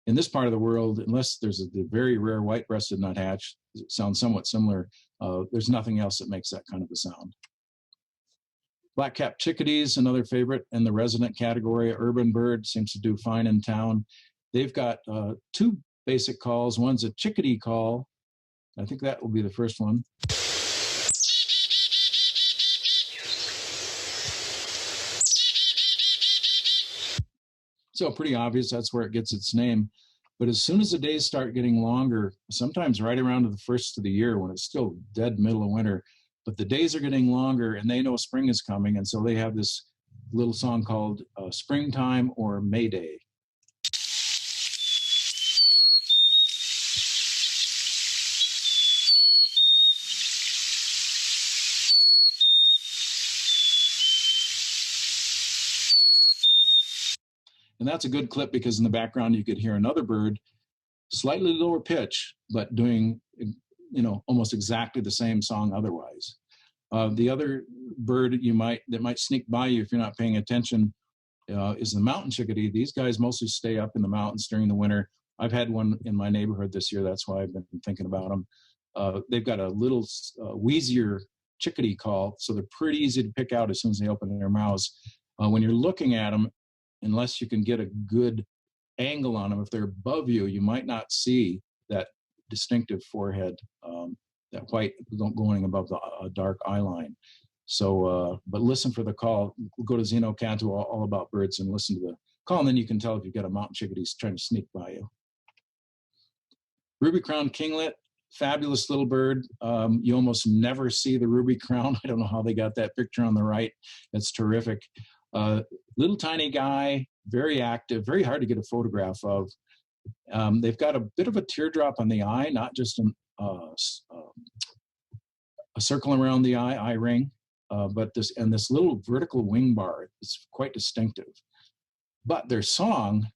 in this part of the world, unless there's the very rare white-breasted nuthatch, it sounds somewhat similar, there's nothing else that makes that kind of a sound. Black-capped chickadees, another favorite in the resident category. Urban bird, seems to do fine in town. They've got two basic calls. One's a chickadee call. I think that will be the first one. So pretty obvious, that's where it gets its name. But as soon as the days start getting longer, sometimes right around to the first of the year when it's still dead middle of winter, but the days are getting longer and they know spring is coming. And so they have this little song called Springtime or Mayday. And that's a good clip because in the background you could hear another bird, slightly lower pitch, but doing, almost exactly the same song otherwise. The other bird that might sneak by you if you're not paying attention is the mountain chickadee. These guys mostly stay up in the mountains during the winter. I've had one in my neighborhood this year. That's why I've been thinking about them. They've got a little wheezier chickadee call, so they're pretty easy to pick out as soon as they open their mouths. When you're looking at them, unless you can get a good angle on them, if they're above you, you might not see that distinctive forehead, that white going above the dark eye line. So, but listen for the call. We'll go to Zeno Cantu, all about birds, and listen to the call, and then you can tell if you've got a mountain chickadee trying to sneak by you. Ruby-crowned kinglet, fabulous little bird. You almost never see the ruby crown. I don't know how they got that picture on the right. It's terrific. Little tiny guy, very active, very hard to get a photograph of. They've got a bit of a teardrop on the eye, not just a circle around the eye ring, but this little vertical wing bar is quite distinctive. But their song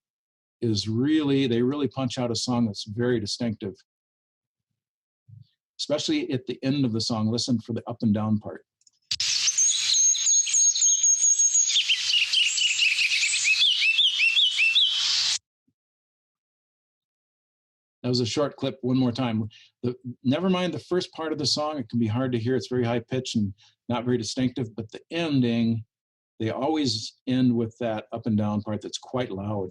is they really punch out a song that's very distinctive, especially at the end of the song. Listen for the up and down part. That was a short clip. One more time. Never mind the first part of the song. It can be hard to hear. It's very high pitched and not very distinctive. But the ending, they always end with that up and down part that's quite loud.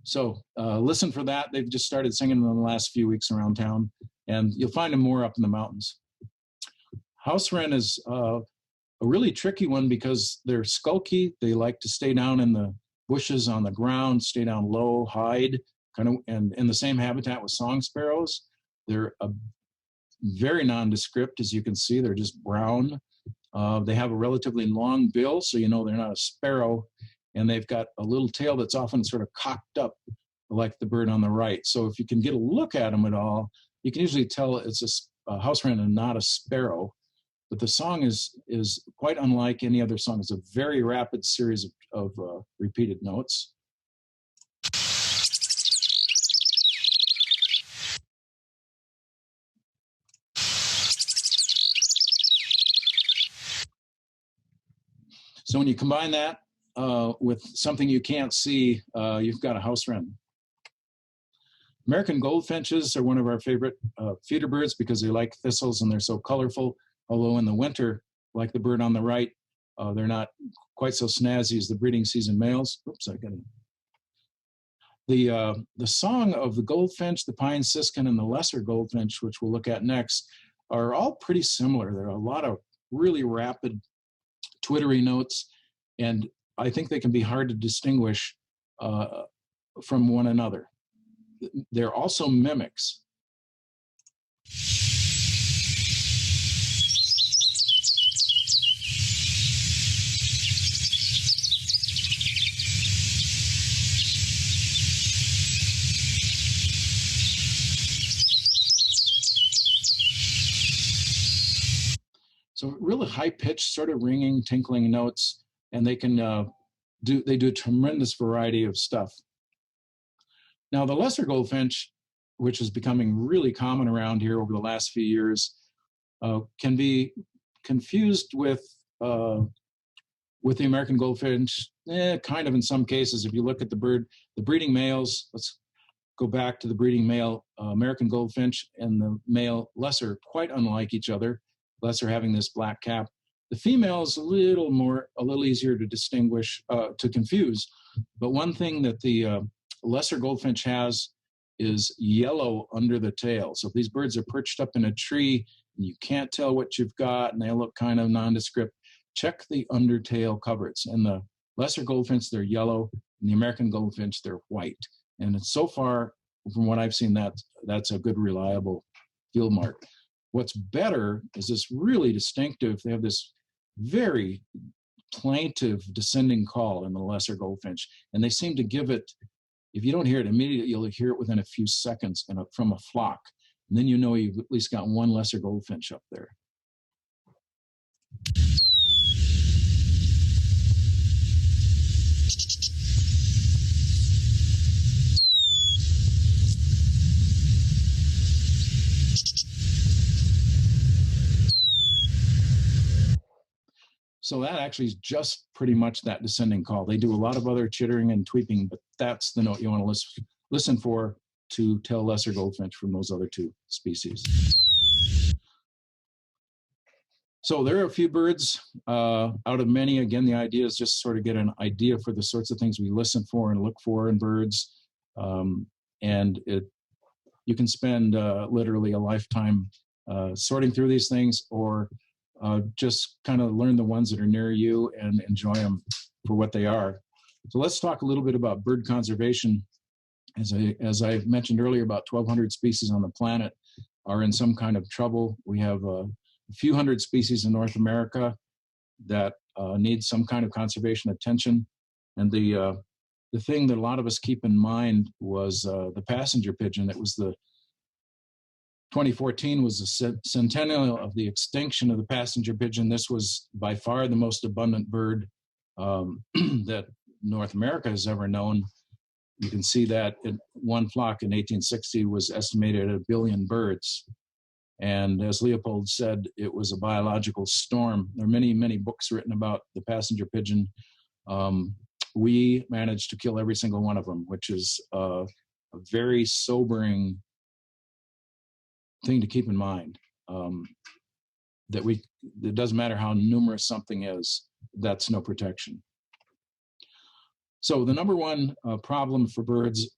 So listen for that. They've just started singing them in the last few weeks around town, and you'll find them more up in the mountains. House wren is a really tricky one because they're skulky. They like to stay down in the bushes on the ground, stay down low, hide, and in the same habitat with song sparrows. They're very nondescript, as you can see. They're just brown. They have a relatively long bill, so you know they're not a sparrow. And they've got a little tail that's often sort of cocked up like the bird on the right. So if you can get a look at them at all, you can usually tell it's a house wren and not a sparrow. But the song is quite unlike any other song. It's a very rapid series of repeated notes. So when you combine that with something you can't see, you've got a house wren. American goldfinches are one of our favorite feeder birds because they like thistles and they're so colorful. Although in the winter, like the bird on the right, They're not quite so snazzy as the breeding season males. Oops, I got it. The song of the goldfinch, the pine siskin, and the lesser goldfinch, which we'll look at next, are all pretty similar. There are a lot of really rapid, twittery notes, and I think they can be hard to distinguish from one another. They're also mimics. So really high-pitched, sort of ringing, tinkling notes, and they can do a tremendous variety of stuff. Now, the lesser goldfinch, which is becoming really common around here over the last few years, can be confused with the American goldfinch, kind of in some cases. If you look at the breeding males, let's go back to the breeding male American goldfinch and the male lesser, quite unlike each other. Lesser having this black cap. The female is a little easier to distinguish, to confuse. But one thing that the lesser goldfinch has is yellow under the tail. So if these birds are perched up in a tree and you can't tell what you've got and they look kind of nondescript, check the undertail coverts. And the lesser goldfinch, they're yellow, and the American goldfinch, they're white. And so far, from what I've seen, that's a good, reliable field mark. What's better is this really distinctive, they have this very plaintive descending call in the lesser goldfinch. And they seem to give it, if you don't hear it immediately, you'll hear it within a few seconds from a flock. And then you know you've at least got one lesser goldfinch up there. So that actually is just pretty much that descending call. They do a lot of other chittering and tweeping, but that's the note you want to listen for to tell lesser goldfinch from those other two species. So there are a few birds out of many. Again, the idea is just sort of get an idea for the sorts of things we listen for and look for in birds. You can spend literally a lifetime sorting through these things, or just kind of learn the ones that are near you and enjoy them for what they are. So let's talk a little bit about bird conservation. As I mentioned earlier, about 1,200 species on the planet are in some kind of trouble. We have a few hundred species in North America that need some kind of conservation attention. And the thing that a lot of us keep in mind was the passenger pigeon. It was 2014 was the centennial of the extinction of the passenger pigeon. This was by far the most abundant bird that North America has ever known. You can see that in one flock in 1860 was estimated at 1 billion birds. And as Leopold said, it was a biological storm. There are many, many books written about the passenger pigeon. We managed to kill every single one of them, which is a very sobering thing to keep in mind, that it doesn't matter how numerous something is, that's no protection. So the number one problem for birds,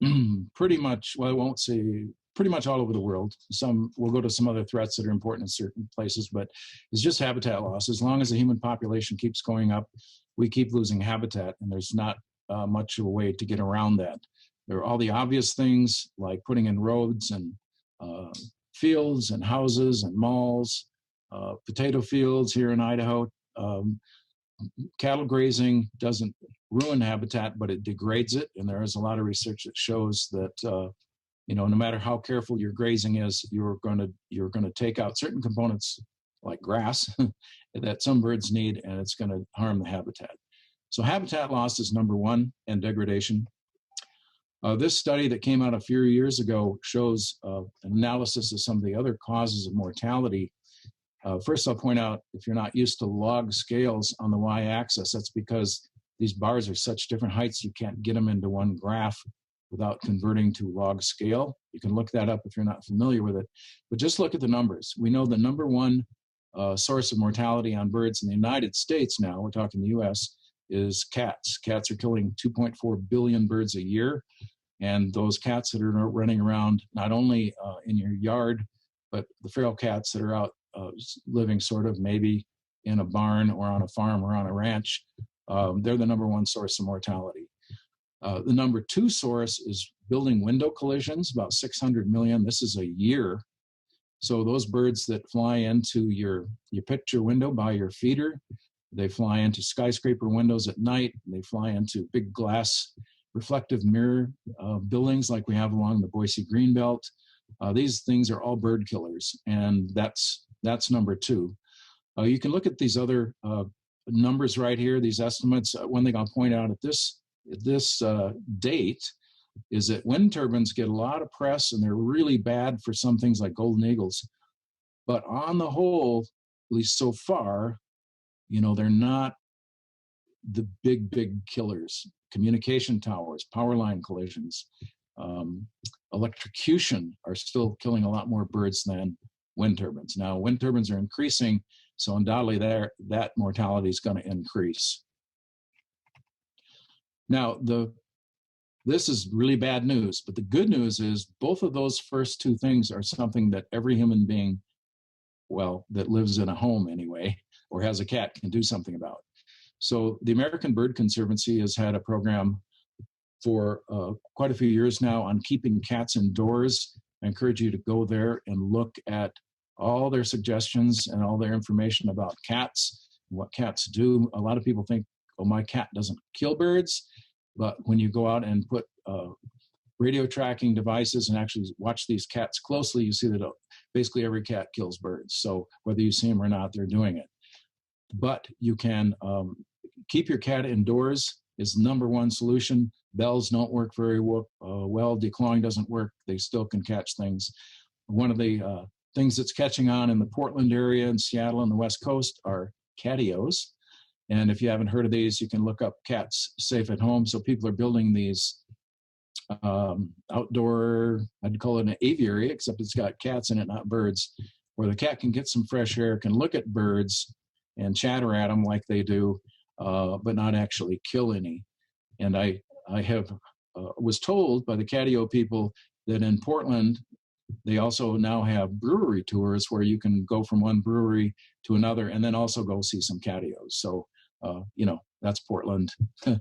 pretty much, well, I won't say pretty much all over the world. We'll go to some other threats that are important in certain places, but it's just habitat loss. As long as the human population keeps going up, we keep losing habitat, and there's not much of a way to get around that. There are all the obvious things like putting in roads and fields and houses and malls, potato fields here in Idaho. Cattle grazing doesn't ruin habitat, but it degrades it. And there is a lot of research that shows that no matter how careful your grazing is, you're going to take out certain components like grass that some birds need, and it's going to harm the habitat. So habitat loss is number one, and degradation. This study that came out a few years ago shows an analysis of some of the other causes of mortality. First, I'll point out, if you're not used to log scales on the y-axis, that's because these bars are such different heights, you can't get them into one graph without converting to log scale. You can look that up if you're not familiar with it. But just look at the numbers. We know the number one source of mortality on birds in the United States now, we're talking the US, is cats. Cats are killing 2.4 billion birds a year. And those cats that are running around, not only in your yard, but the feral cats that are out living sort of maybe in a barn or on a farm or on a ranch, they're the number one source of mortality. The number two source is building window collisions, about 600 million. This is a year. So those birds that fly into you picked your window by your feeder, they fly into skyscraper windows at night, they fly into big glass reflective mirror buildings like we have along the Boise Greenbelt. These things are all bird killers, and that's number two. You can look at these other numbers right here, these estimates. One thing I'll point out at this date is that wind turbines get a lot of press, and they're really bad for some things like golden eagles. But on the whole, at least so far, they're not the big killers. Communication towers, power line collisions, electrocution are still killing a lot more birds than wind turbines. Now, wind turbines are increasing, so undoubtedly that mortality is going to increase. Now, this is really bad news, but the good news is both of those first two things are something that every human being, that lives in a home anyway, or has a cat, can do something about. So the American Bird Conservancy has had a program for quite a few years now on keeping cats indoors. I encourage you to go there and look at all their suggestions and all their information about cats, and what cats do. A lot of people think, oh, my cat doesn't kill birds. But when you go out and put radio tracking devices and actually watch these cats closely, you see that basically every cat kills birds. So whether you see them or not, they're doing it. But you can keep your cat indoors is the number one solution. Bells don't work very well. Declawing doesn't work. They still can catch things. One of the things that's catching on in the Portland area and Seattle and the West Coast are catios. And if you haven't heard of these, you can look up Cats Safe at Home. So people are building these outdoor, I'd call it an aviary, except it's got cats in it, not birds, where the cat can get some fresh air, can look at birds and chatter at them like they do, but not actually kill any. And I was told by the catio people that in Portland, they also now have brewery tours where you can go from one brewery to another and then also go see some catios. So, that's Portland.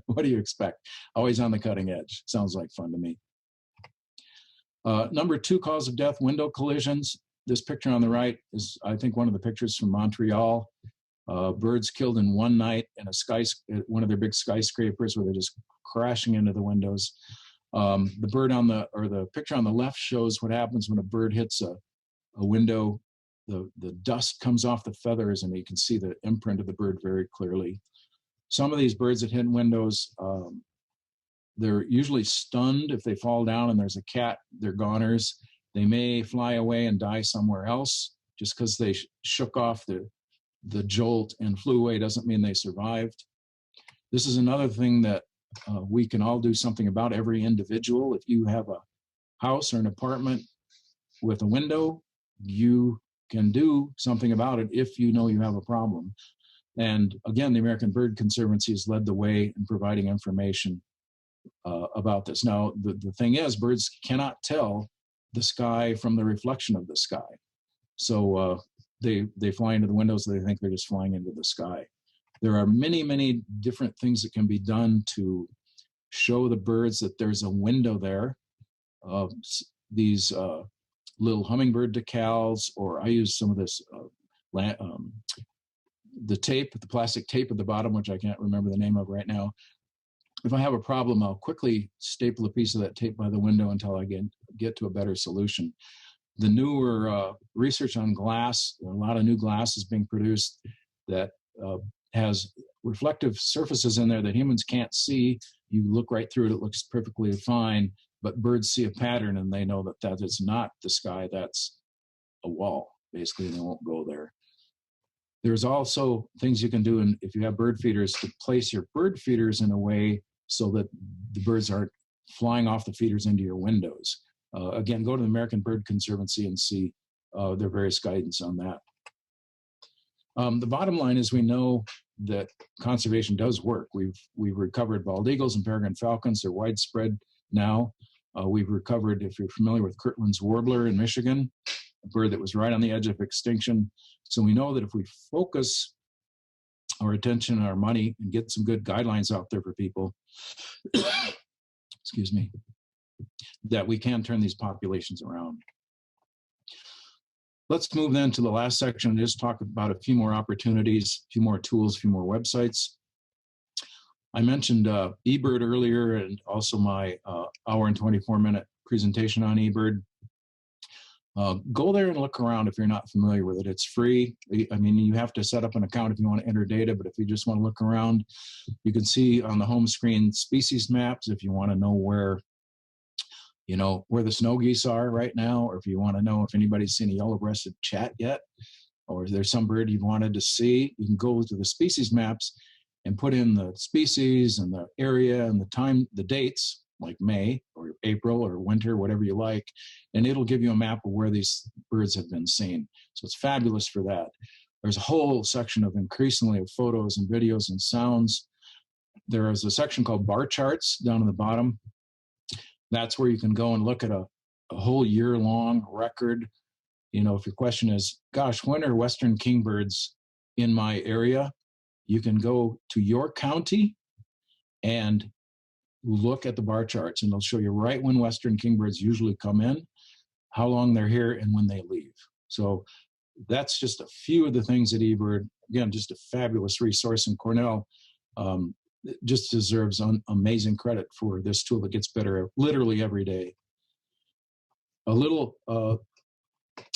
What do you expect? Always on the cutting edge. Sounds like fun to me. Number two cause of death, window collisions. This picture on the right is, I think, one of the pictures from Montreal. Birds killed in one night in one of their big skyscrapers where they're just crashing into the windows. The picture on the left shows what happens when a bird hits a window. The dust comes off the feathers, and you can see the imprint of the bird very clearly. Some of these birds that hit windows, they're usually stunned. If they fall down and there's a cat, they're goners. They may fly away and die somewhere else. Just because they shook off the jolt and flew away doesn't mean they survived. This is another thing that we can all do something about, every individual. If you have a house or an apartment with a window, you can do something about it if you know you have a problem. And again, the American Bird Conservancy has led the way in providing information about this. Now, the thing is, birds cannot tell the sky from the reflection of the sky. So they fly into the windows, they think they're just flying into the sky. There are many, many different things that can be done to show the birds that there's a window there. These little hummingbird decals, or I use some of this the plastic tape at the bottom, which I can't remember the name of right now. If I have a problem, I'll quickly staple a piece of that tape by the window until I get to a better solution. The newer research on glass, a lot of new glass is being produced that has reflective surfaces in there that humans can't see. You look right through it, it looks perfectly fine, but birds see a pattern and they know that is not the sky, that's a wall, basically, and they won't go there. There's also things you can do, and if you have bird feeders, to place your bird feeders in a way so that the birds aren't flying off the feeders into your windows. Again, go to the American Bird Conservancy and see their various guidance on that. The bottom line is we know that conservation does work. We've recovered bald eagles and peregrine falcons. They're widespread now. We've recovered, if you're familiar with Kirtland's warbler in Michigan, a bird that was right on the edge of extinction. So we know that if we focus our attention and our money and get some good guidelines out there for people, excuse me, that we can turn these populations around. Let's move then to the last section and just talk about a few more opportunities, a few more tools, a few more websites. I mentioned eBird earlier, and also my hour and 24-minute presentation on eBird. Go there and look around if you're not familiar with it. It's free. I mean, you have to set up an account if you want to enter data, but if you just want to look around, you can see on the home screen species maps if you want to know where the snow geese are right now, or if you want to know if anybody's seen a yellow-breasted chat yet, or if there's some bird you wanted to see, you can go to the species maps and put in the species and the area and the time, the dates, like May or April or winter, whatever you like, and it'll give you a map of where these birds have been seen. So it's fabulous for that. There's a whole section of increasingly of photos and videos and sounds. There is a section called bar charts down in the bottom. That's where you can go and look at a whole year-long record. If your question is, gosh, when are western kingbirds in my area? You can go to your county and look at the bar charts, and they'll show you right when western kingbirds usually come in, how long they're here, and when they leave. So that's just a few of the things at eBird. Again, just a fabulous resource, and Cornell just deserves amazing credit for this tool that gets better literally every day. A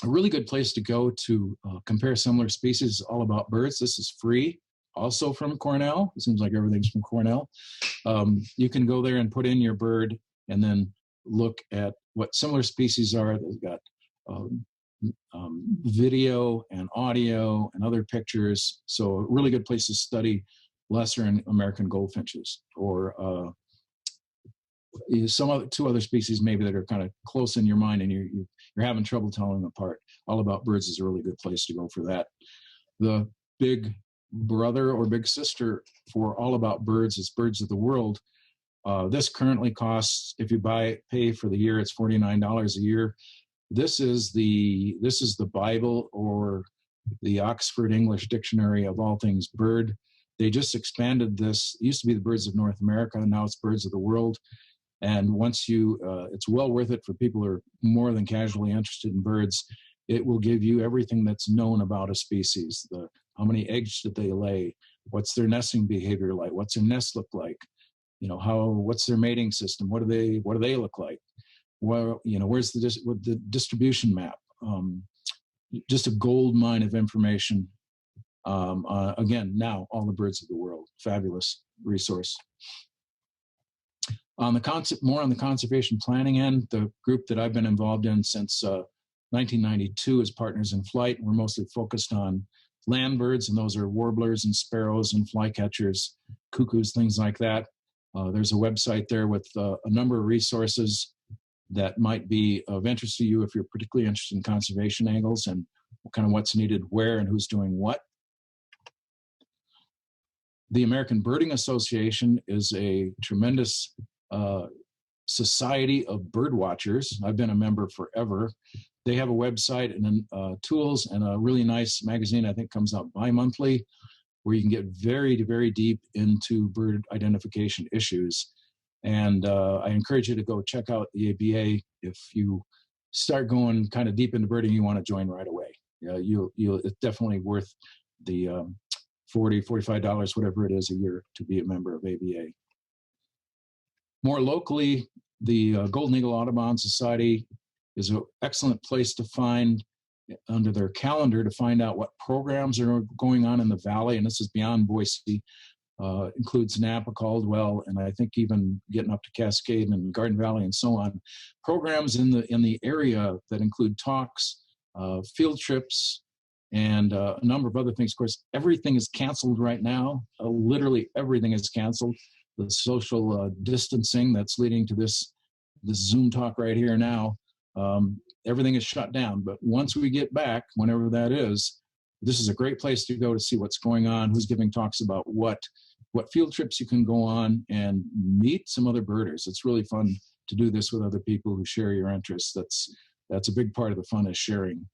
really good place to go to compare similar species is All About Birds. This is free, also from Cornell. It seems like everything's from Cornell. You can go there and put in your bird and then look at what similar species are. They've got video and audio and other pictures. So a really good place to study lesser and American goldfinches, or two other species maybe that are kind of close in your mind and you're having trouble telling them apart. All About Birds is a really good place to go for that. The big brother or big sister for All About Birds is Birds of the World. This currently costs, if you pay for the year, it's $49 a year. This is the Bible or the Oxford English Dictionary of all things bird. They just expanded this. It used to be the Birds of North America, and now it's Birds of the World. And once it's well worth it for people who are more than casually interested in birds. It will give you everything that's known about a species. How many eggs did they lay? What's their nesting behavior like? What's their nest look like? What's their mating system? What do they look like? Well, where's the distribution map? Just a gold mine of information. Again, now All the Birds of the World, fabulous resource. More on the conservation planning end, the group that I've been involved in since 1992 is Partners in Flight. We're mostly focused on land birds, and those are warblers and sparrows and flycatchers, cuckoos, things like that. There's a website there with a number of resources that might be of interest to you if you're particularly interested in conservation angles and kind of what's needed where and who's doing what. The American Birding Association is a tremendous society of bird watchers. I've been a member forever. They have a website and tools and a really nice magazine, I think comes out bi-monthly, where you can get very, very deep into bird identification issues. And I encourage you to go check out the ABA. If you start going kind of deep into birding, you want to join right away. It's definitely worth the $40, $45, whatever it is a year to be a member of ABA. More locally, the Golden Eagle Audubon Society is an excellent place to find under their calendar to find out what programs are going on in the valley, and this is beyond Boise. Includes Napa, Caldwell, and I think even getting up to Cascade and Garden Valley and so on. Programs in the area that include talks, field trips, and a number of other things. Of course, everything is canceled right now. Literally everything is canceled. The social distancing that's leading to this Zoom talk right here now, everything is shut down. But once we get back, whenever that is, This is a great place to go to see what's going on, who's giving talks about what field trips you can go on, and meet some other birders. It's really fun to do this with other people who share your interests. That's a big part of the fun, is sharing.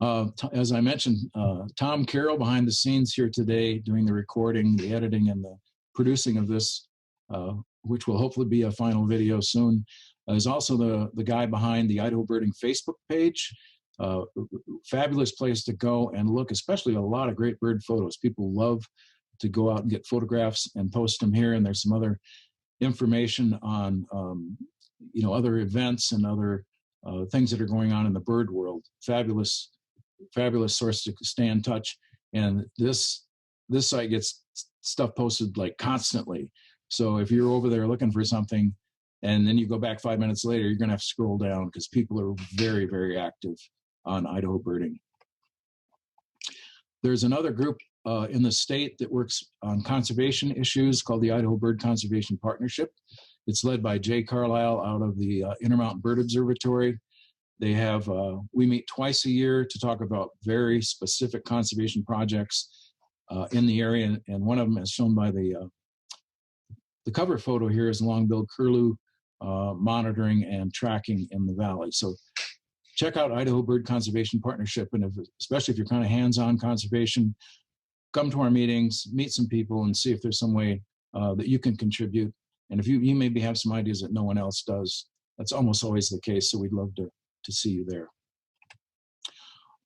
As I mentioned, Tom Carroll behind the scenes here today, doing the recording, the editing, and the producing of this, which will hopefully be a final video soon, is also the guy behind the Idaho Birding Facebook page. Fabulous place to go and look, especially a lot of great bird photos. People love to go out and get photographs and post them here. And there's some other information on, other events and other things that are going on in the bird world. Fabulous source to stay in touch. And this site gets stuff posted like constantly. So if you're over there looking for something and then you go back 5 minutes later, you're going to have to scroll down, because people are very, very active on Idaho birding. There's another group in the state that works on conservation issues called the Idaho Bird Conservation Partnership. It's led by Jay Carlisle out of the Intermountain Bird Observatory. They have, we meet twice a year to talk about very specific conservation projects in the area, and one of them, as shown by the cover photo here, is long-billed curlew monitoring and tracking in the valley. So check out Idaho Bird Conservation Partnership, and especially if you're kind of hands-on conservation, come to our meetings, meet some people, and see if there's some way that you can contribute. And if you maybe have some ideas that no one else does, that's almost always the case, so we'd love to see you there.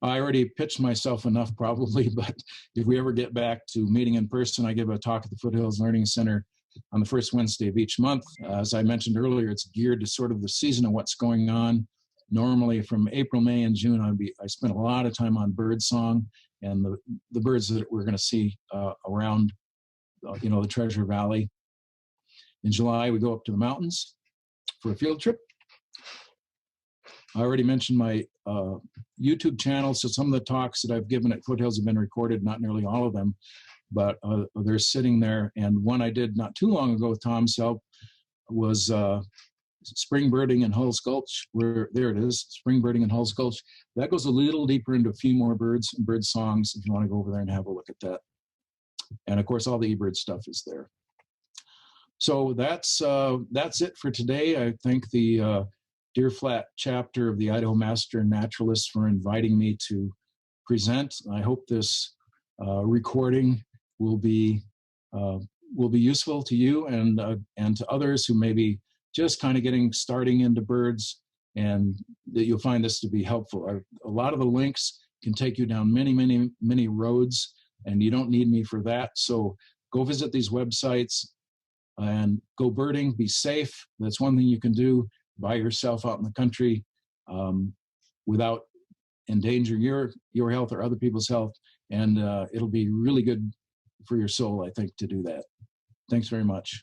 I already pitched myself enough probably, but if we ever get back to meeting in person, I give a talk at the Foothills Learning Center on the first Wednesday of each month. As I mentioned earlier, it's geared to sort of the season of what's going on. Normally from April, May, and June, I spent a lot of time on bird song and the birds that we're going to see around, the Treasure Valley. In July, we go up to the mountains for a field trip. I already mentioned my YouTube channel, so some of the talks that I've given at Foothills have been recorded, not nearly all of them, but they're sitting there. And one I did not too long ago with Tom's help was spring birding in Hulls Gulch. There it is, spring birding in Hulls Gulch. That goes a little deeper into a few more birds and bird songs if you want to go over there and have a look at that. And of course, all the eBird stuff is there. So that's it for today. I thank the Deer Flat chapter of the Idaho Master Naturalists for inviting me to present. I hope this recording will be useful to you and to others who may be just kind of starting into birds, and that you'll find this to be helpful. A lot of the links can take you down many, many, many roads, and you don't need me for that. So go visit these websites and go birding. Be safe. That's one thing you can do by yourself out in the country without endangering your health or other people's health. And it'll be really good for your soul, I think, to do that. Thanks very much.